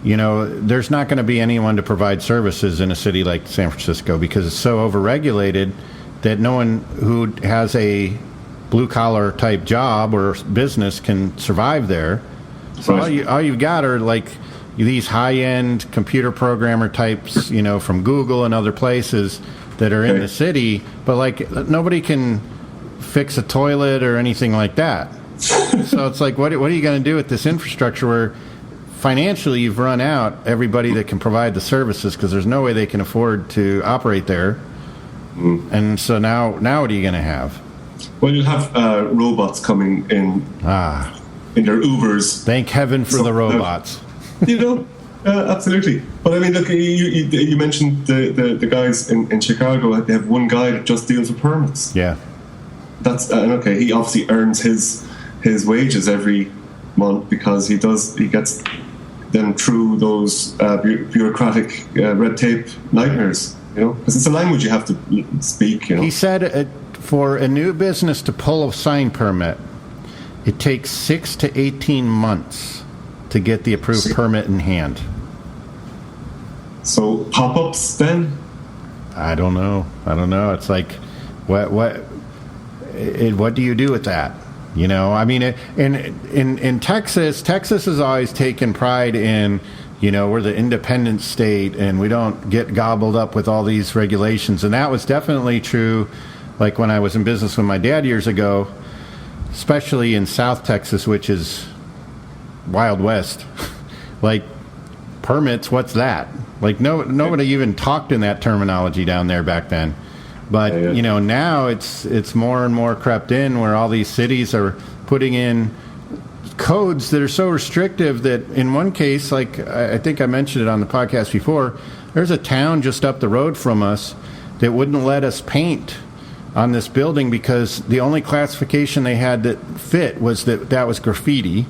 there's not going to be anyone to provide services in a city like San Francisco because it's so overregulated that no one who has a blue-collar type job or business can survive there. So all you've got are like these high-end computer programmer types, from Google and other places that are in the city, but like nobody can fix a toilet or anything like that. So it's like, what are you going to do with this infrastructure where financially you've run out everybody that can provide the services because there's no way they can afford to operate there. And so now what are you going to have? Well, you'll have robots coming in their Ubers. Thank heaven for the robots. Absolutely. But I mean, look, you mentioned the guys in Chicago. They have one guy that just deals with permits. Yeah. That's okay. He obviously earns his wages every month because he gets them through those bureaucratic red tape nightmares. Because it's a language you have to speak. He said for a new business to pull a sign permit, it takes 6 to 18 months to get the approved permit in hand. So pop-ups then? I don't know. It's like, what do you do with that? I mean, in Texas has always taken pride in, we're the independent state and we don't get gobbled up with all these regulations. And that was definitely true, like when I was in business with my dad years ago, especially in South Texas, which is Wild West. Like, permits, what's that? Like, nobody even talked in that terminology down there back then. But, now it's more and more crept in where all these cities are putting in codes that are so restrictive that in one case, like I think I mentioned it on the podcast before, there's a town just up the road from us that wouldn't let us paint on this building because the only classification they had that fit was that was graffiti.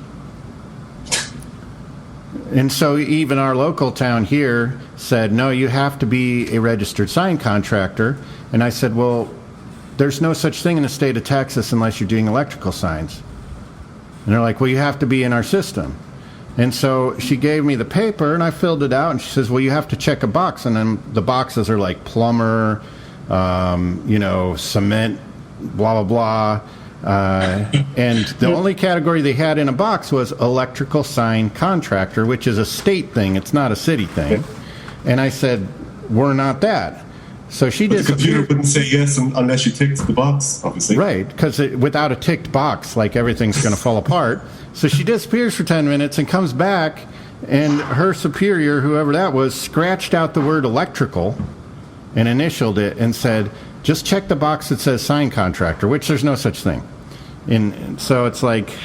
And so even our local town here said, no, you have to be a registered sign contractor. And I said, well, there's no such thing in the state of Texas unless you're doing electrical signs. And they're like, well, you have to be in our system. And so she gave me the paper, and I filled it out, and she says, well, you have to check a box. And then the boxes are like plumber, cement, blah, blah, blah. And the only category they had in a box was electrical sign contractor, which is a state thing. It's not a city thing. And I said, we're not that. So she but the computer wouldn't say yes unless you ticked the box, obviously. Right, because without a ticked box, like everything's going to fall apart. So she disappears for 10 minutes and comes back, and her superior, whoever that was, scratched out the word electrical and initialed it and said, just check the box that says sign contractor, which there's no such thing. And so it's like,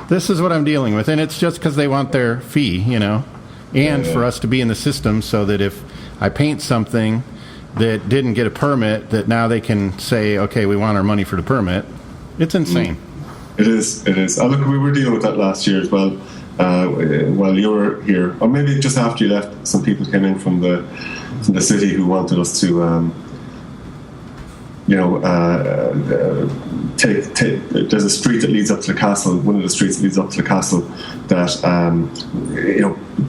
this is what I'm dealing with. And it's just because they want their fee, and for us to be in the system so that if I paint something that didn't get a permit, that now they can say, okay, we want our money for the permit. It's insane. It is. Look, we were dealing with that last year as well, while you were here. Or maybe just after you left, some people came in from the city who wanted us to, there's a street that leads up to the castle, one of the streets that leads up to the castle that,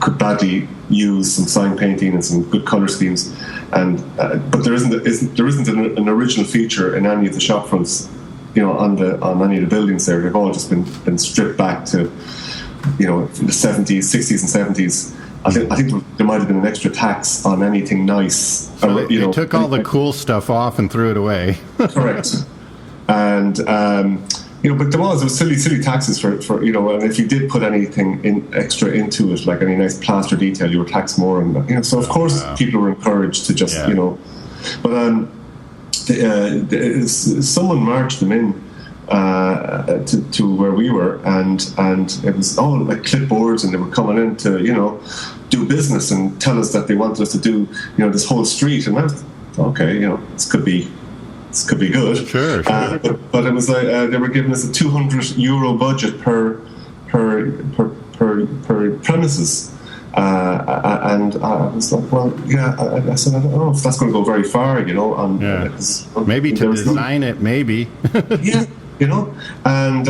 could badly use some sign painting and some good colour schemes. And but there isn't an original feature in any of the shop fronts, on any of the buildings there. They've all just been stripped back to, from the 70s, 60s, and 70s. I think there might have been an extra tax on anything nice. So they took all the cool stuff off and threw it away. Correct. and but there was silly taxes for and if you did put anything extra into it, like any nice plaster detail, you were taxed more, and so of course people were encouraged to just but someone marched them in to where we were, and it was all like clipboards, and they were coming in to do business and tell us that they wanted us to do this whole street, and I was okay, this could be good. Sure. But it was like they were giving us a €200 budget per premises. And I was like, well, yeah. I said, I don't know if that's going to go very far, maybe to design it, maybe. Yeah, and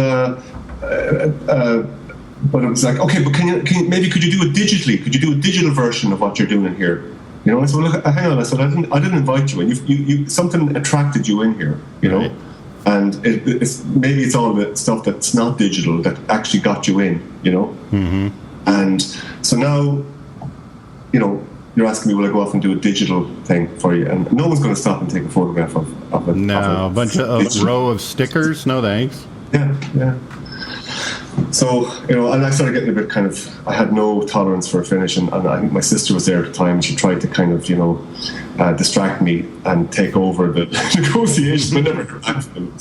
but it was like, okay, but could you do it digitally? Could you do a digital version of what you're doing here? I said, well, look, hang on. I said, I didn't invite you in. You something attracted you in here, Right. And it's all the stuff that's not digital that actually got you in, Mm-hmm. And so now, you're asking me, will I go off and do a digital thing for you? And no one's going to stop and take a photograph of it. No, a bunch of row of stickers. No thanks. Yeah. So, and I started getting a bit I had no tolerance for a finish, and I think my sister was there at the time, and she tried to distract me and take over the negotiations, but never got back to them,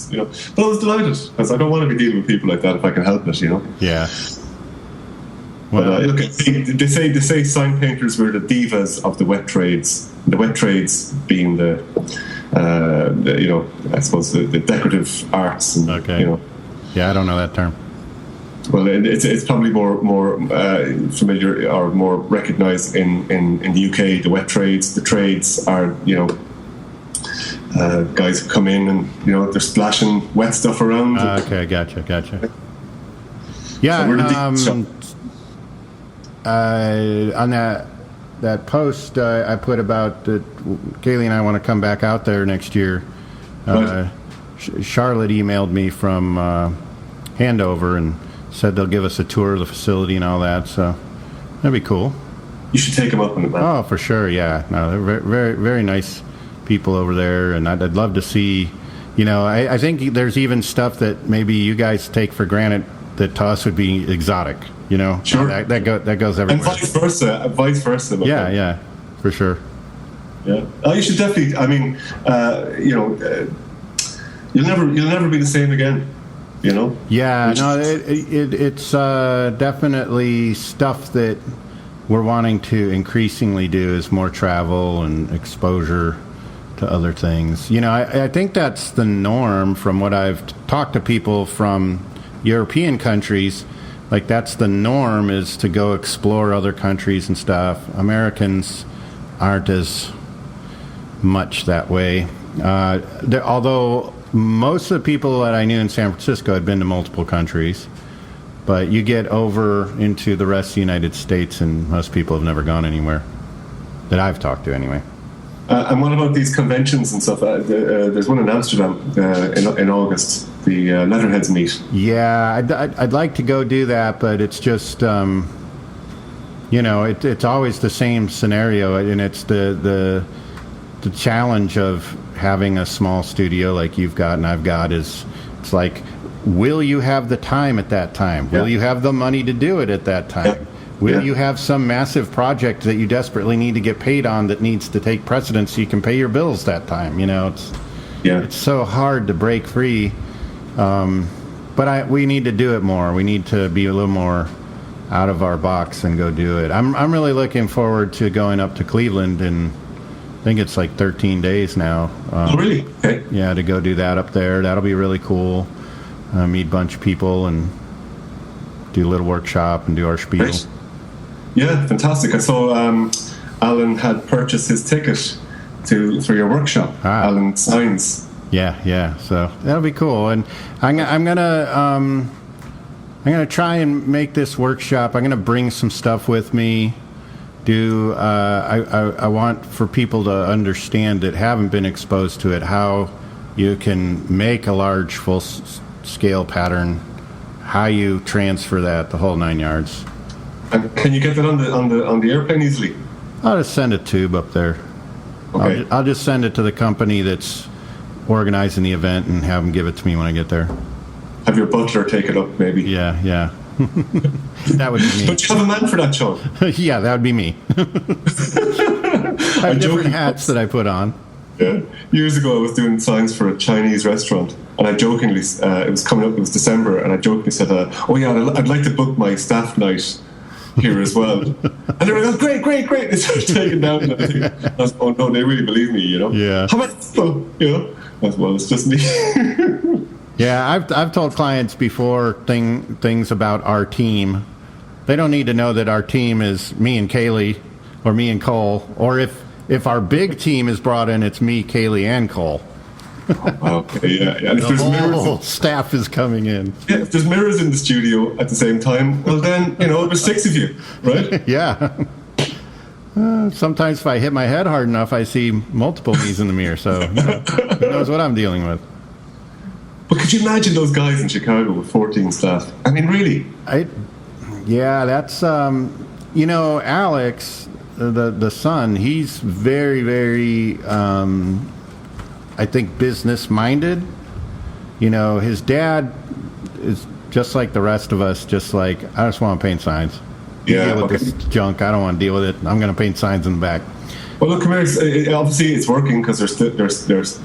But I was delighted, because I don't want to be dealing with people like that if I can help it, Yeah. Well, but look, they say sign painters were the divas of the wet trades. The wet trades being the I suppose the decorative arts. And, okay. Yeah, I don't know that term. Well, it's probably more familiar or more recognised in the UK. The wet trades, the trades are guys who come in and they're splashing wet stuff around. Okay, gotcha. Yeah, so on that post I put about that Kaylee and I want to come back out there next year. Right. Charlotte emailed me from Handover and said they'll give us a tour of the facility and all that, so that'd be cool. You should take them up on it, man. Oh, for sure, yeah. No, they're very, very, very nice people over there, and I'd love to see, I think there's even stuff that maybe you guys take for granted that to us would be exotic, Sure. That goes everywhere. And vice versa. Yeah, for sure. Yeah. Oh, you should definitely, you'll never be the same again. Yeah, no, it's definitely stuff that we're wanting to increasingly do is more travel and exposure to other things. I think that's the norm from what I've talked to people from European countries. Like, that's the norm, is to go explore other countries and stuff. Americans aren't as much that way. Although most of the people that I knew in San Francisco had been to multiple countries, but you get over into the rest of the United States and most people have never gone anywhere that I've talked to anyway. And what about these conventions and stuff? There's one in Amsterdam in August, the Letterheads meet. Yeah, I'd like to go do that, but it's just it's always the same scenario, and it's the challenge of having a small studio like you've got and I've got it's like, will you have the time at that time? Will you have the money to do it at that time? Yeah. Will you have some massive project that you desperately need to get paid on that needs to take precedence so you can pay your bills that time? It's so hard to break free. But we need to do it more. We need to be a little more out of our box and go do it. I'm really looking forward to going up to Cleveland, and I think it's like 13 days now. Oh, really? Okay. Yeah, to go do that up there. That'll be really cool. Meet a bunch of people and do a little workshop and do our spiel. Nice. Yeah, fantastic. I saw Alan had purchased his ticket for your workshop. Alan Signs. Yeah. So that'll be cool. And I'm gonna try and make this workshop. I'm gonna bring some stuff with me. I want for people to understand that haven't been exposed to it, how you can make a large full-scale pattern, how you transfer that, the whole 9 yards. And can you get that on the airplane easily? I'll just send a tube up there. Okay. I'll just send it to the company that's organizing the event and have them give it to me when I get there. Have your butler take it up, maybe. Yeah. That would be me. Don't you have a man for that, Sean? Yeah, that would be me. I have different hats that I put on. Yeah. Years ago, I was doing signs for a Chinese restaurant, and I jokingly, it was coming up, it was December, and I jokingly said, "Oh yeah, I'd like to book my staff night here as well." And they were like, "Great!" They started taking down. And I was, "Oh no, they really believe me, you know." Yeah. How about people, you know? As well, it's just me. Yeah, I've told clients before things about our team. They don't need to know that our team is me and Kaylee, or me and Cole, or if our big team is brought in, it's me, Kaylee, and Cole. Okay, yeah. And if The there's whole staff is coming in. Yeah, if there's mirrors in the studio at the same time, well then, there's 6 of you, right? Yeah. Sometimes if I hit my head hard enough, I see multiple me's in the mirror, so who knows what I'm dealing with. But could you imagine those guys in Chicago with 14 staff? I mean, really? Yeah, that's, Alex, the son, he's very, very, I think, business-minded. His dad is just like the rest of us, just like, I just want to paint signs. Yeah, deal with this junk. I don't want to deal with it. I'm going to paint signs in the back. Well, look, come here. Obviously, it's working because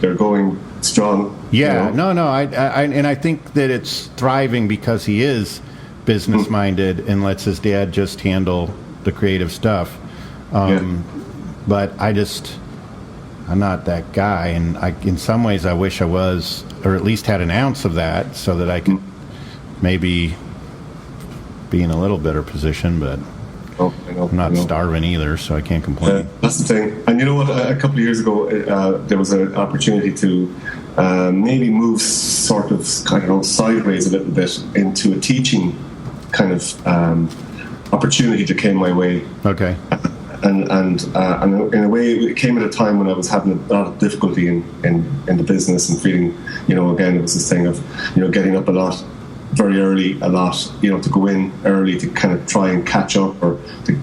they're going strong. Yeah, no. I think that it's thriving because he is business-minded and lets his dad just handle the creative stuff. But I'm not that guy, and in some ways I wish I was, or at least had an ounce of that, so that I could maybe be in a little better position, but I'm not starving either, so I can't complain. That's the thing. And you know what? A couple of years ago, there was an opportunity to maybe move sort of, sideways a little bit into a teaching kind of opportunity that came my way. Okay. And in a way, it came at a time when I was having a lot of difficulty in the business and feeling, again, it was this thing of, getting up a lot, very early, a lot, to go in early to kind of try and catch up, or to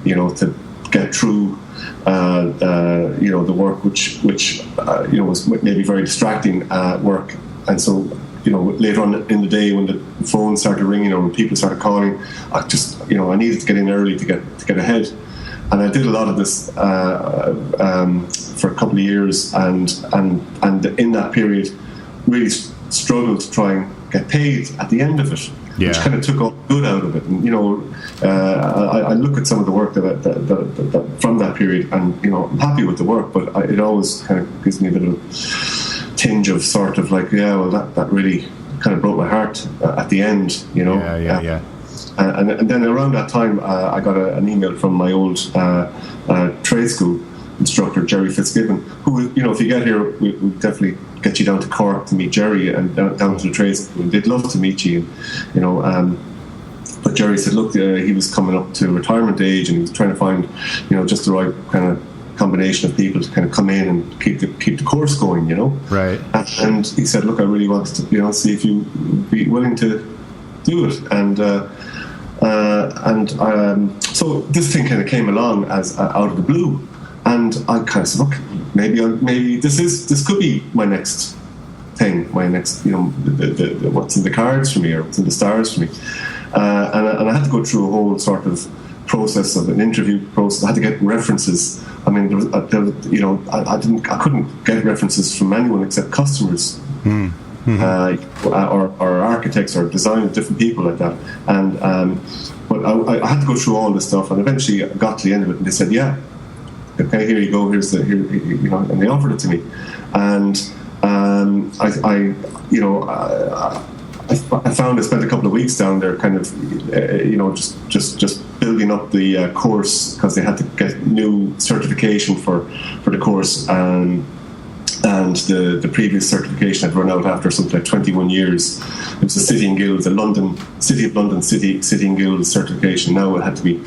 get through, the work which was maybe very distracting work. And so, later on in the day when the phone started ringing or when people started calling, I just, I needed to get in early to get ahead. And I did a lot of this for a couple of years, and in that period, really struggled to try and get paid at the end of it, which kind of took all the good out of it. And I look at some of the work that from that period, and I'm happy with the work, but it always kind of gives me a bit of a tinge of sort of like, that really kind of broke my heart at the end. Yeah. And then around that time, I got an email from my old trade school instructor, Jerry Fitzgibbon, who, if you get here, we'll definitely get you down to Cork to meet Jerry and down to the trade school. They'd love to meet you, but Jerry said, look, he was coming up to retirement age and he was trying to find, just the right kind of combination of people to kind of come in and keep the course going, Right. And he said, look, I really wanted to, see if you'd be willing to do it. So this thing kind of came along as out of the blue, and I kind of said, look, maybe this could be my next thing, my next, the what's in the cards for me, or what's in the stars for me. And I had to go through a whole sort of process of an interview process. I had to get references. I mean, I couldn't get references from anyone except customers. Or architects or designers, different people like that. And but I had to go through all this stuff, and eventually I got to the end of it, and they said, "Yeah, okay, here you go. And they offered it to me, and I found I spent a couple of weeks down there, kind of, just building up the course, because they had to get new certification for the course. And the previous certification had run out after something like 21 years. It was the City and Guilds, City of London City and Guilds certification. Now it had to be,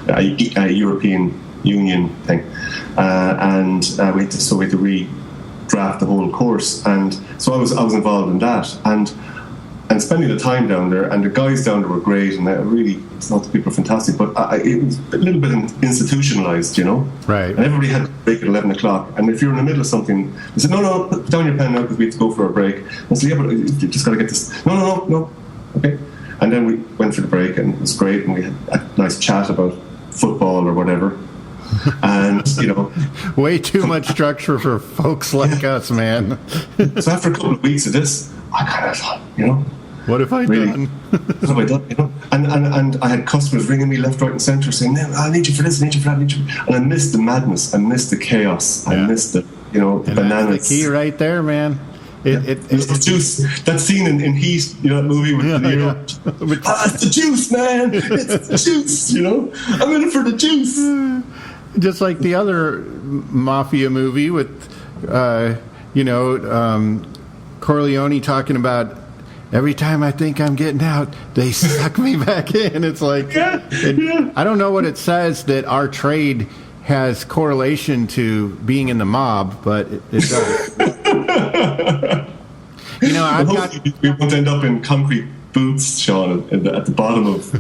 a European Union thing. And we had to redraft the whole course. And so I was involved in that. And and spending the time down there, and the guys down there were great, and I really thought the people were fantastic, but it was a little bit institutionalized, you know? Right. And everybody had to break at 11 o'clock, and if you're in the middle of something, they said, no, put down your pen now because we have to go for a break. And I said, yeah, but you just got to get this. No, okay. And then we went for the break, and it was great, and we had a nice chat about football or whatever. And, you know... Way too much structure for folks like us, man. So after a couple of weeks of this, I kind of thought, you know... What have I done? What have I done, you know? And I had customers ringing me left, right and centre saying, no, I need you for this, I need you for that, I need you for... And I missed the madness, I missed the chaos, I missed the, you know, and bananas. That's the key right there, man. It's the juice. That scene in Heat, you know, that movie with the hero. It's the juice, man. It's the juice, you know. I'm in it for the juice. Just like the other mafia movie with, Corleone talking about every time I think I'm getting out, they suck me back in. It's like, I don't know what it says that our trade has correlation to being in the mob, but it does. We won't end up in concrete boots, Sean, at the bottom of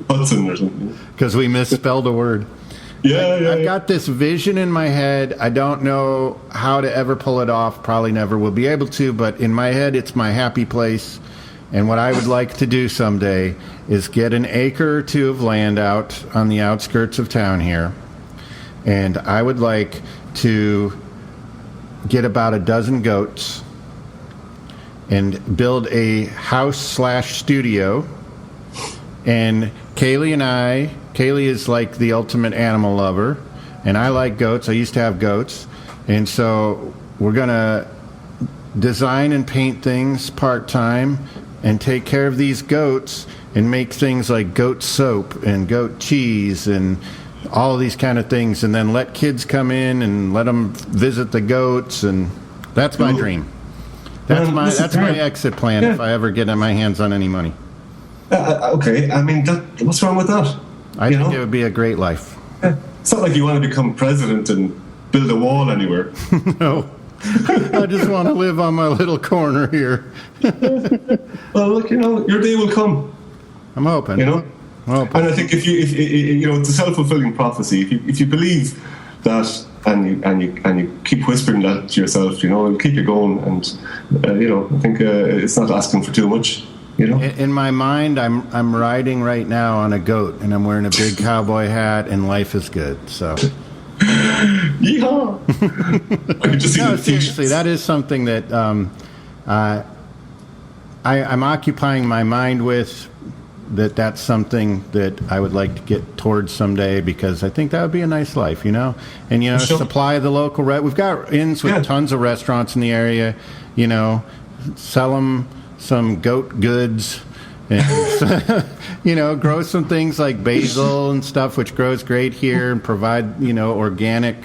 Hudson or something. Because we misspelled a word. I've got this vision in my head. I don't know how to ever pull it off. Probably never will be able to, but in my head, it's my happy place. And what I would like to do someday is get an acre or two of land out on the outskirts of town here. And I would like to get about a dozen goats and build a house/studio. And Kaylee is like the ultimate animal lover, and I like goats. I used to have goats. And so we're going to design and paint things part-time and take care of these goats and make things like goat soap and goat cheese and all of these kind of things, and then let kids come in and let them visit the goats, and that's my dream. That's my exit plan if I ever get my hands on any money. Okay, I mean, what's wrong with that? I think it would be a great life. It's not like you want to become president and build a wall anywhere. No. I just want to live on my little corner here. Well, look, your day will come. I'm hoping. And I think if it's a self-fulfilling prophecy. If you believe that and you keep whispering that to yourself, it'll keep you going. And I think it's not asking for too much. In my mind, I'm riding right now on a goat, and I'm wearing a big cowboy hat, and life is good. So, yeehaw! I could just see no, seriously, that is something that I'm occupying my mind with. That's something that I would like to get towards someday, because I think that would be a nice life, And Sure. supply the local. We've got inns with tons of restaurants in the area. Sell them some goat goods, and grow some things like basil and stuff, which grows great here, and provide organic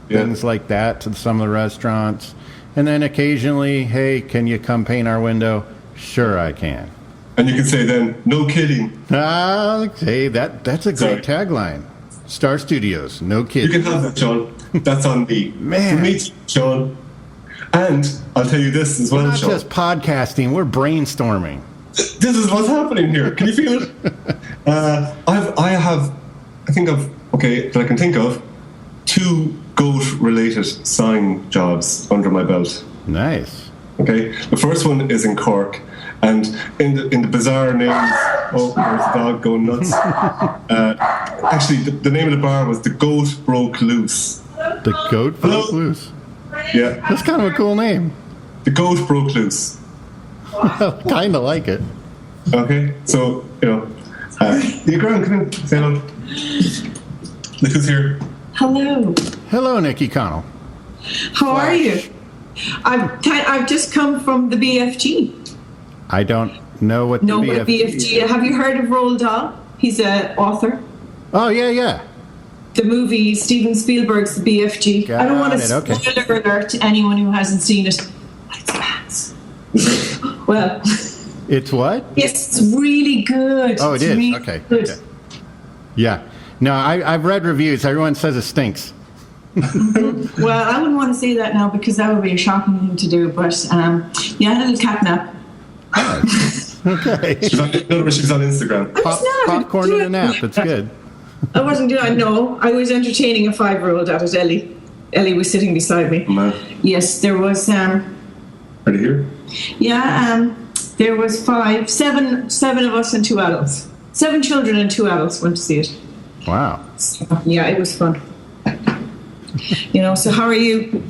things like that to some of the restaurants. And then occasionally, hey, can you come paint our window? Sure, I can. And you can say then, no kidding. Hey, that's a great tagline. Star Studios, no kidding. You can have that, Sean. That's on me. Man. For me, Sean. And I'll tell you this as well, We're not Sean. just podcasting, we're brainstorming. This is what's happening here. Can you feel it? that I can think of 2 goat-related sign jobs under my belt. Nice. Okay, the first one is in Cork, and in the bizarre name, there's the dog going nuts. Actually, the name of the bar was The Goat Broke Loose. The Goat Broke Loose. Yeah, that's kind of a cool name. The Goat Broke Loose. Kind of like it. Okay, so you Graham, come in, say hello. Look who's here. Hello, Niki Connell. How are you? I've just come from the BFG. I don't know what the BFG is. Have you heard of Roald Dahl? He's an author. Oh, yeah. The movie, Steven Spielberg's The BFG. I don't want to spoiler alert to anyone who hasn't seen it. It's pants. Well. It's what? Yes, it's really good. Oh, it is? Really okay. Good. Yeah. No, I've read reviews. Everyone says it stinks. Well, I wouldn't want to say that now, because that would be a shocking thing to do. But, a little catnap. Okay. She's on Instagram. Popcorn and a nap. That's good. I wasn't doing. No, I was entertaining a 5-year-old at it. Ellie was sitting beside me. Man. Yes, there was. Are you here? Yeah, there was 7 of us and 2 adults. 7 children and 2 adults went to see it. Wow. So, yeah, it was fun. So how are you?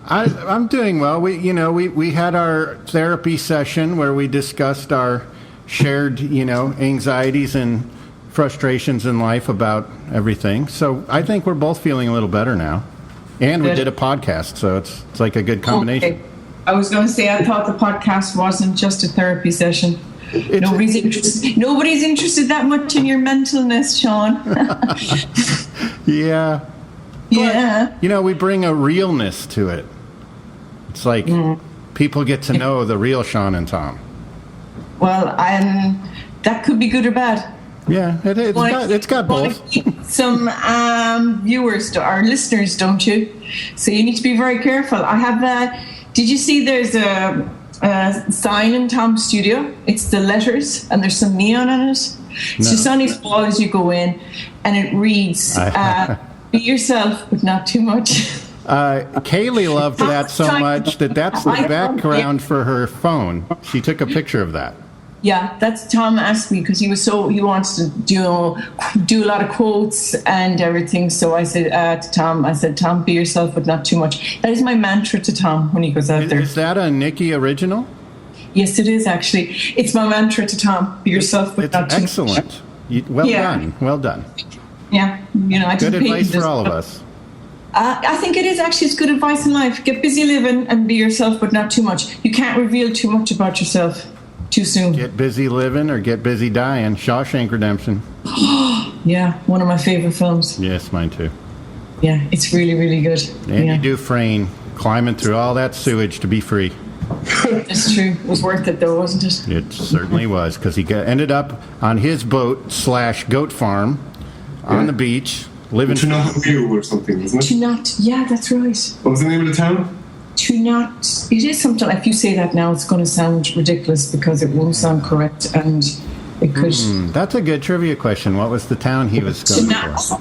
I'm doing well. We had our therapy session where we discussed our shared, anxieties and frustrations in life about everything. So I think we're both feeling a little better now. And we did a podcast, so it's like a good combination. Okay. I was going to say, I thought the podcast wasn't just a therapy session. Nobody's interested that much in your mentalness, Sean. Yeah. But, we bring a realness to it. It's like people get to know the real Sean and Tom. Well, that could be good or bad. Yeah, it's got both. Some viewers or listeners, don't you? So you need to be very careful. I have did you see there's a sign in Tom's studio? It's the letters, and there's some neon on it. It's just on his wall as you go in, and it reads, be yourself, but not too much. Kaylee loved that so much that's the background for her phone. She took a picture of that. Yeah, that's Tom asked me because he wants to do a lot of quotes and everything. So I said to Tom, Tom, be yourself, but not too much. That is my mantra to Tom when he goes out there. Is that a Niki original? Yes, it is actually. It's my mantra to Tom: be yourself, but not too much. Excellent. Well done. Yeah, I good advice for all of us. I think it is actually. It's good advice in life. Get busy living and be yourself, but not too much. You can't reveal too much about yourself too soon. Get busy living or get busy dying. Shawshank Redemption. Yeah, one of my favorite films. Yes, mine too. Yeah, it's really, really good. Andy Dufresne climbing through all that sewage to be free. It's true. It was worth it, though, wasn't it? It certainly was, because he ended up on his boat / goat farm on the beach, living. View or something, isn't it? Yeah, that's right. What was the name of the town? It is something. If you say that now, it's going to sound ridiculous because it won't sound correct, and it could. That's a good trivia question. What was the town he was going for?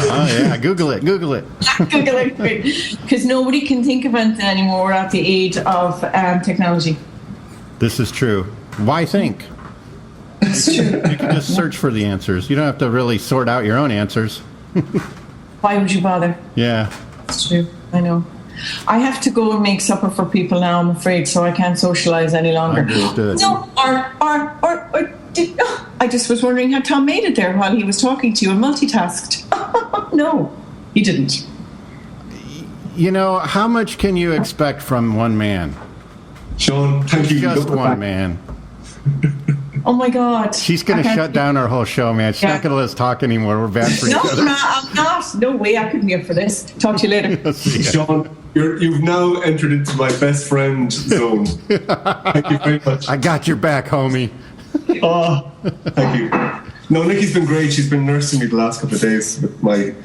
Oh yeah, Google it. Google it, because nobody can think of anything anymore at the age of technology. This is true. Why think? It's true. You can just search for the answers. You don't have to really sort out your own answers. Why would you bother? Yeah, it's true. I know. I have to go and make supper for people now, I'm afraid, so I can't socialise any longer. Understood. No, I just was wondering how Tom made it there while he was talking to you and multitasked. No, he didn't. How much can you expect from one man? Sean, thank you. Just one man. Oh my God. She's going to shut down our whole show, man. She's not going to let us talk anymore. We're bad for each other. No, I'm not. No way I couldn't be up for this. Talk to you later. Sean, you've now entered into my best friend zone. Thank you very much. I got your back, homie. Oh, thank you. No, Niki's been great. She's been nursing me the last couple of days with my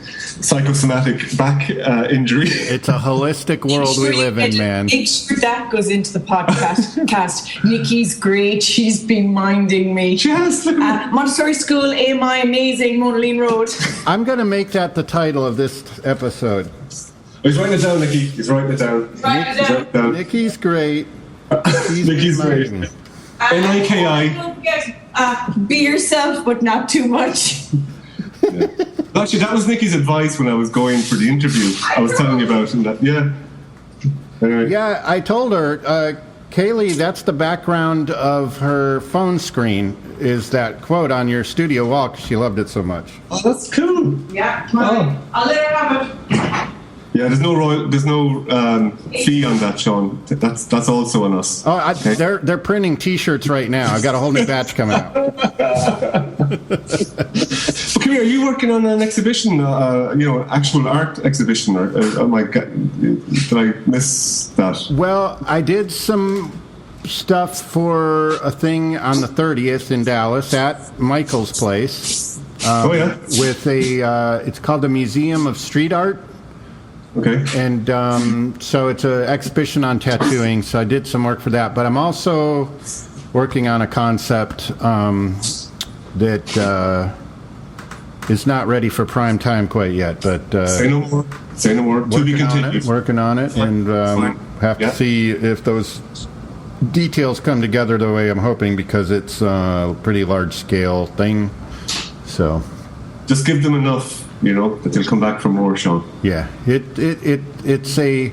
psychosomatic back injury. It's a holistic world we live in, man. Make sure that goes into the podcast. Niki's great. She's been minding me. Yes. Montessori School, AMI, amazing, Monaleen Road. I'm going to make that the title of this episode. He's writing it down, Niki. He's writing it down. Niki's great. Niki's great. Niki. Don't forget, be yourself, but not too much. Yeah. Actually, that was Niki's advice when I was going for the interview. I was telling you about it. Yeah. Anyway. Yeah, I told her, Kaylee, that's the background of her phone screen, is that quote on your studio wall, because she loved it so much. Oh, that's cool. Yeah, I'll let her have it. Yeah, there's no fee on that, Sean. That's also on us. Oh, okay. They're printing T-shirts right now. I've got a whole new batch coming out. But come here, are you working on an exhibition? Actual art exhibition? Or oh my God, did I miss that? Well, I did some stuff for a thing on the 30th in Dallas at Michael's place. With it's called the Museum of Street Art. Okay. And so it's an exhibition on tattooing. So I did some work for that. But I'm also working on a concept that is not ready for prime time quite yet. But say no more. Say no more. To be continued. Working on it, and have to see if those details come together the way I'm hoping, because it's a pretty large scale thing. So just give them enough, that they'll come back for more, Sean. Yeah, it's a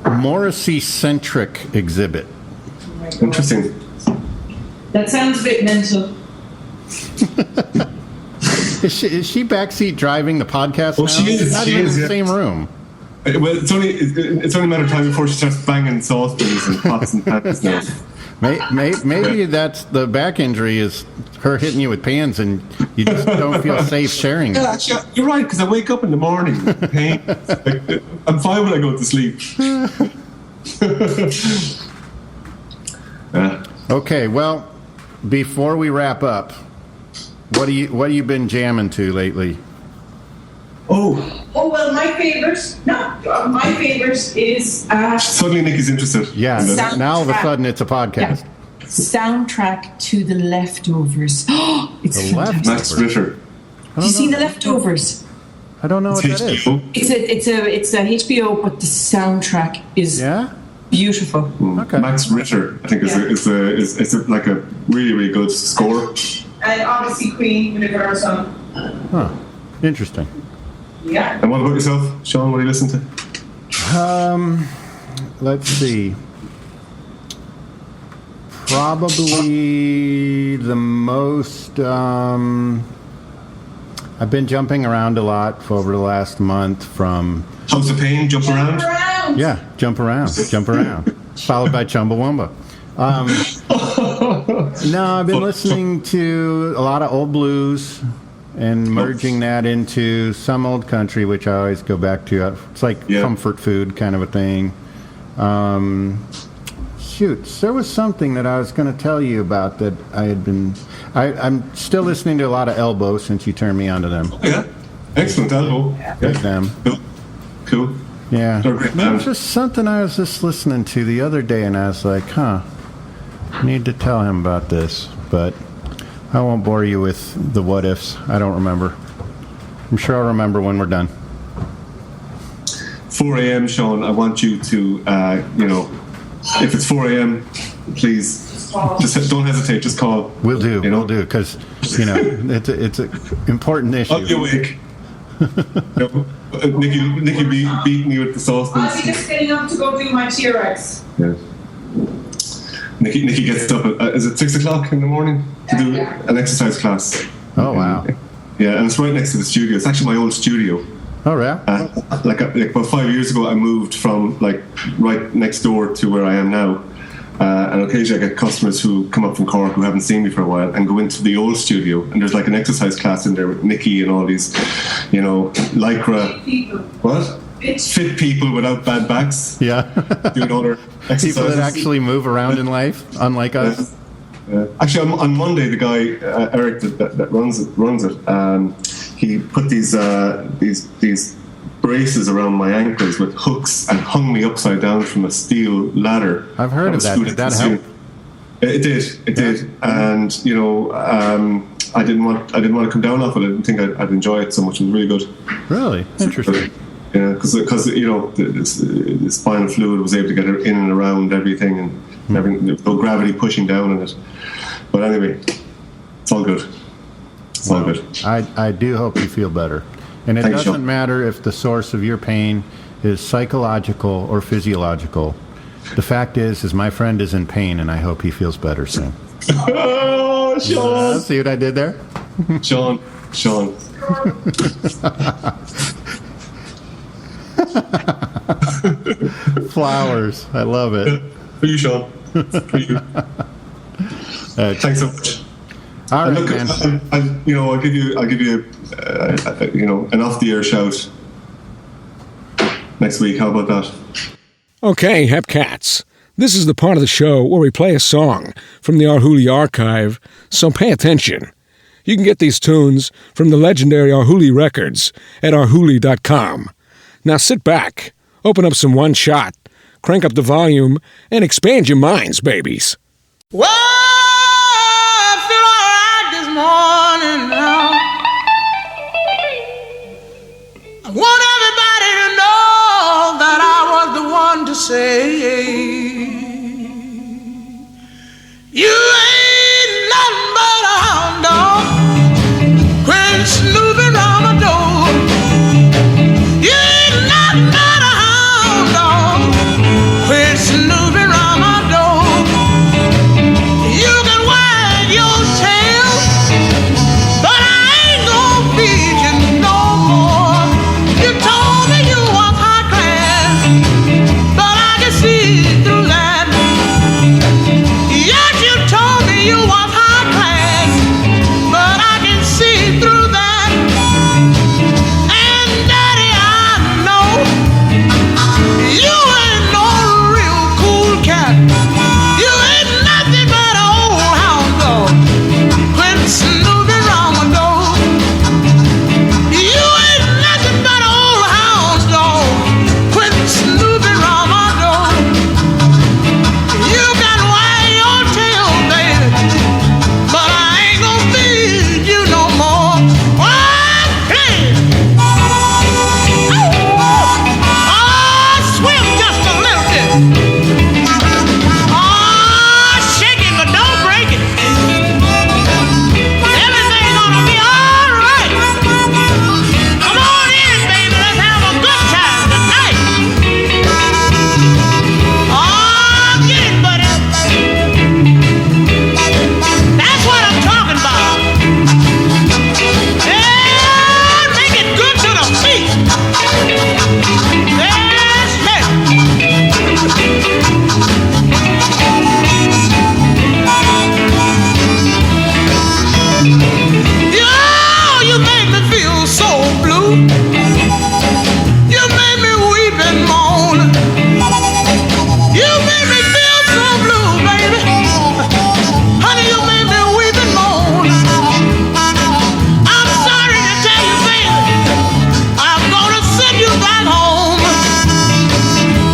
Morrissey centric exhibit. Interesting. That sounds a bit mental. Is she backseat driving the podcast now? She is. Not even in the same room. Well, it's only a matter of time before she starts banging saucepans and pots and pans now. Maybe that's the back injury, is her hitting you with pans, and you just don't feel safe sharing. Yeah, actually, you're right, because I wake up in the morning with pain. I'm fine when I go to sleep. Okay, well, before we wrap up, what have you been jamming to lately? Oh well, my favorite is suddenly Nikki's interested. Yeah, now all of a sudden it's a podcast. Yeah. Soundtrack to The Leftovers. It's The fantastic. Max Ritter. Have you seen The Leftovers? I don't know what that is. It's a HBO, but the soundtrack is beautiful. Okay. Max Ritter, I think, is like a really, really good score. And obviously Queen with a girl song. Huh. Interesting. Yeah. And what about yourself, Sean? What do you listen to? Let's see. Probably the most. I've been jumping around a lot for over the last month. From House of Pain, Jump Around. Yeah, jump around. Followed by Chumbawamba. No, I've been listening to a lot of old blues and merging that into some old country, which I always go back to. It's like comfort food kind of a thing. There was something that I was going to tell you about that I had been... I'm still listening to a lot of Elbow since you turned me on to them. Oh, yeah. Excellent, Elbow. Good them. Cool. Yeah. There's just something I was just listening to the other day, and I was like, I need to tell him about this, but I won't bore you with the what ifs. I don't remember. I'm sure I'll remember when we're done. 4 a.m., Sean, I want you to, if it's 4 a.m., please, just don't hesitate, just call. We'll do, because, it's an important issue. I'll be awake. Nikki beat me with the saucepans. I'll be just getting up to go do my T-Rex. Yeah. Nikki gets up at, is it 6 o'clock in the morning to do an exercise class? Oh, wow. Yeah, and it's right next to the studio. It's actually my old studio. Oh, yeah? Like about 5 years ago, I moved from right next door to where I am now. And occasionally I get customers who come up from Cork who haven't seen me for a while and go into the old studio, and there's like an exercise class in there with Niki and all these, lycra. People. What? Fit people without bad backs. Yeah. Doing all their exercises. People that actually move around in life, unlike us. Actually, on Monday, the guy Eric that runs it, he put these braces around my ankles with hooks and hung me upside down from a steel ladder. I've heard of that. Did that help? It did, and I didn't want to come down off it. I didn't think I'd enjoy it so much. It was really good. Really interesting. Yeah, because the spinal fluid was able to get in and around everything, and having no gravity pushing down on it. But anyway, it's all good. It's all good. I do hope you feel better. And it doesn't matter if the source of your pain is psychological or physiological. The fact is my friend is in pain, and I hope he feels better soon. Oh, Sean! See what I did there? Sean. Flowers. I love it. For you, Sean. For you. Thanks so much. All right, look, man. I'll give you an off the air shout next week. How about that? Okay, Hepcats. This is the part of the show where we play a song from the Arhoolie archive, so pay attention. You can get these tunes from the legendary Arhoolie records at arhoolie.com. Now sit back, open up some one shot, crank up the volume, and expand your minds, babies. Well, I feel all right this morning now. I want everybody to know that I was the one to say, you ain't nothing but a hound dog, quit snooping round my door. You ain't nothing but a hound dog, quit snooping round my door. You can wag your tail, but I ain't gonna feed you no more. You told me you was high class, but I can see through that. Yes, you told me you was high class, but I can see through that. And Daddy, I know you ain't no real cool cat. You ain't nothing but an old hound dog, quit snooping round my door. You ain't nothing but an old hound dog, quit snooping round my door. You can wag your tail, baby, but I ain't gonna feed you no more. Oh, please. Oh, swim just a little bit. Oh, shake it, but don't break it. Everything's gonna be all right. Come on in, baby, let's have a good time tonight. Oh, get it, buddy. That's what I'm talking about. Yeah, make it good to the feet. Yes, yeah, you make me feel so blue. You made me weep and moan. You made me feel so blue, baby. Honey, you made me weep and moan. I'm sorry to tell you, baby, I'm gonna send you back home.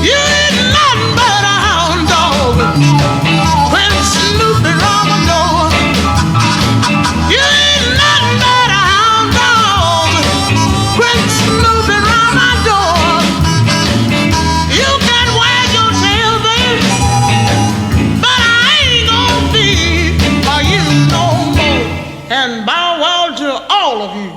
You ain't nothing but a hound dog, quit snooping round my door. You ain't nothing but a hound dog, quit snooping round my door. You can wag your tail, baby, but I ain't gonna feed you no more. And bow wow to all of you.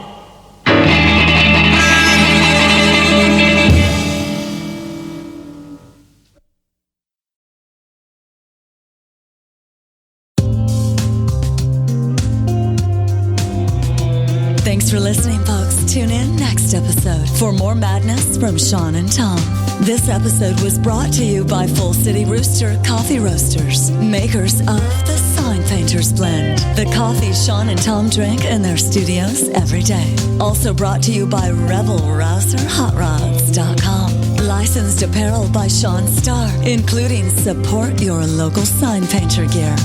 Thanks for listening, folks. Tune in next episode for more madness from Sean and Tom. This episode was brought to you by Full City Rooster Coffee Roasters, makers of the Sign Painters Blend, the coffee Sean and Tom drink in their studios every day. Also brought to you by RebelRouserHotRods.com. Licensed apparel by Sean Starr, including support your local sign painter gear.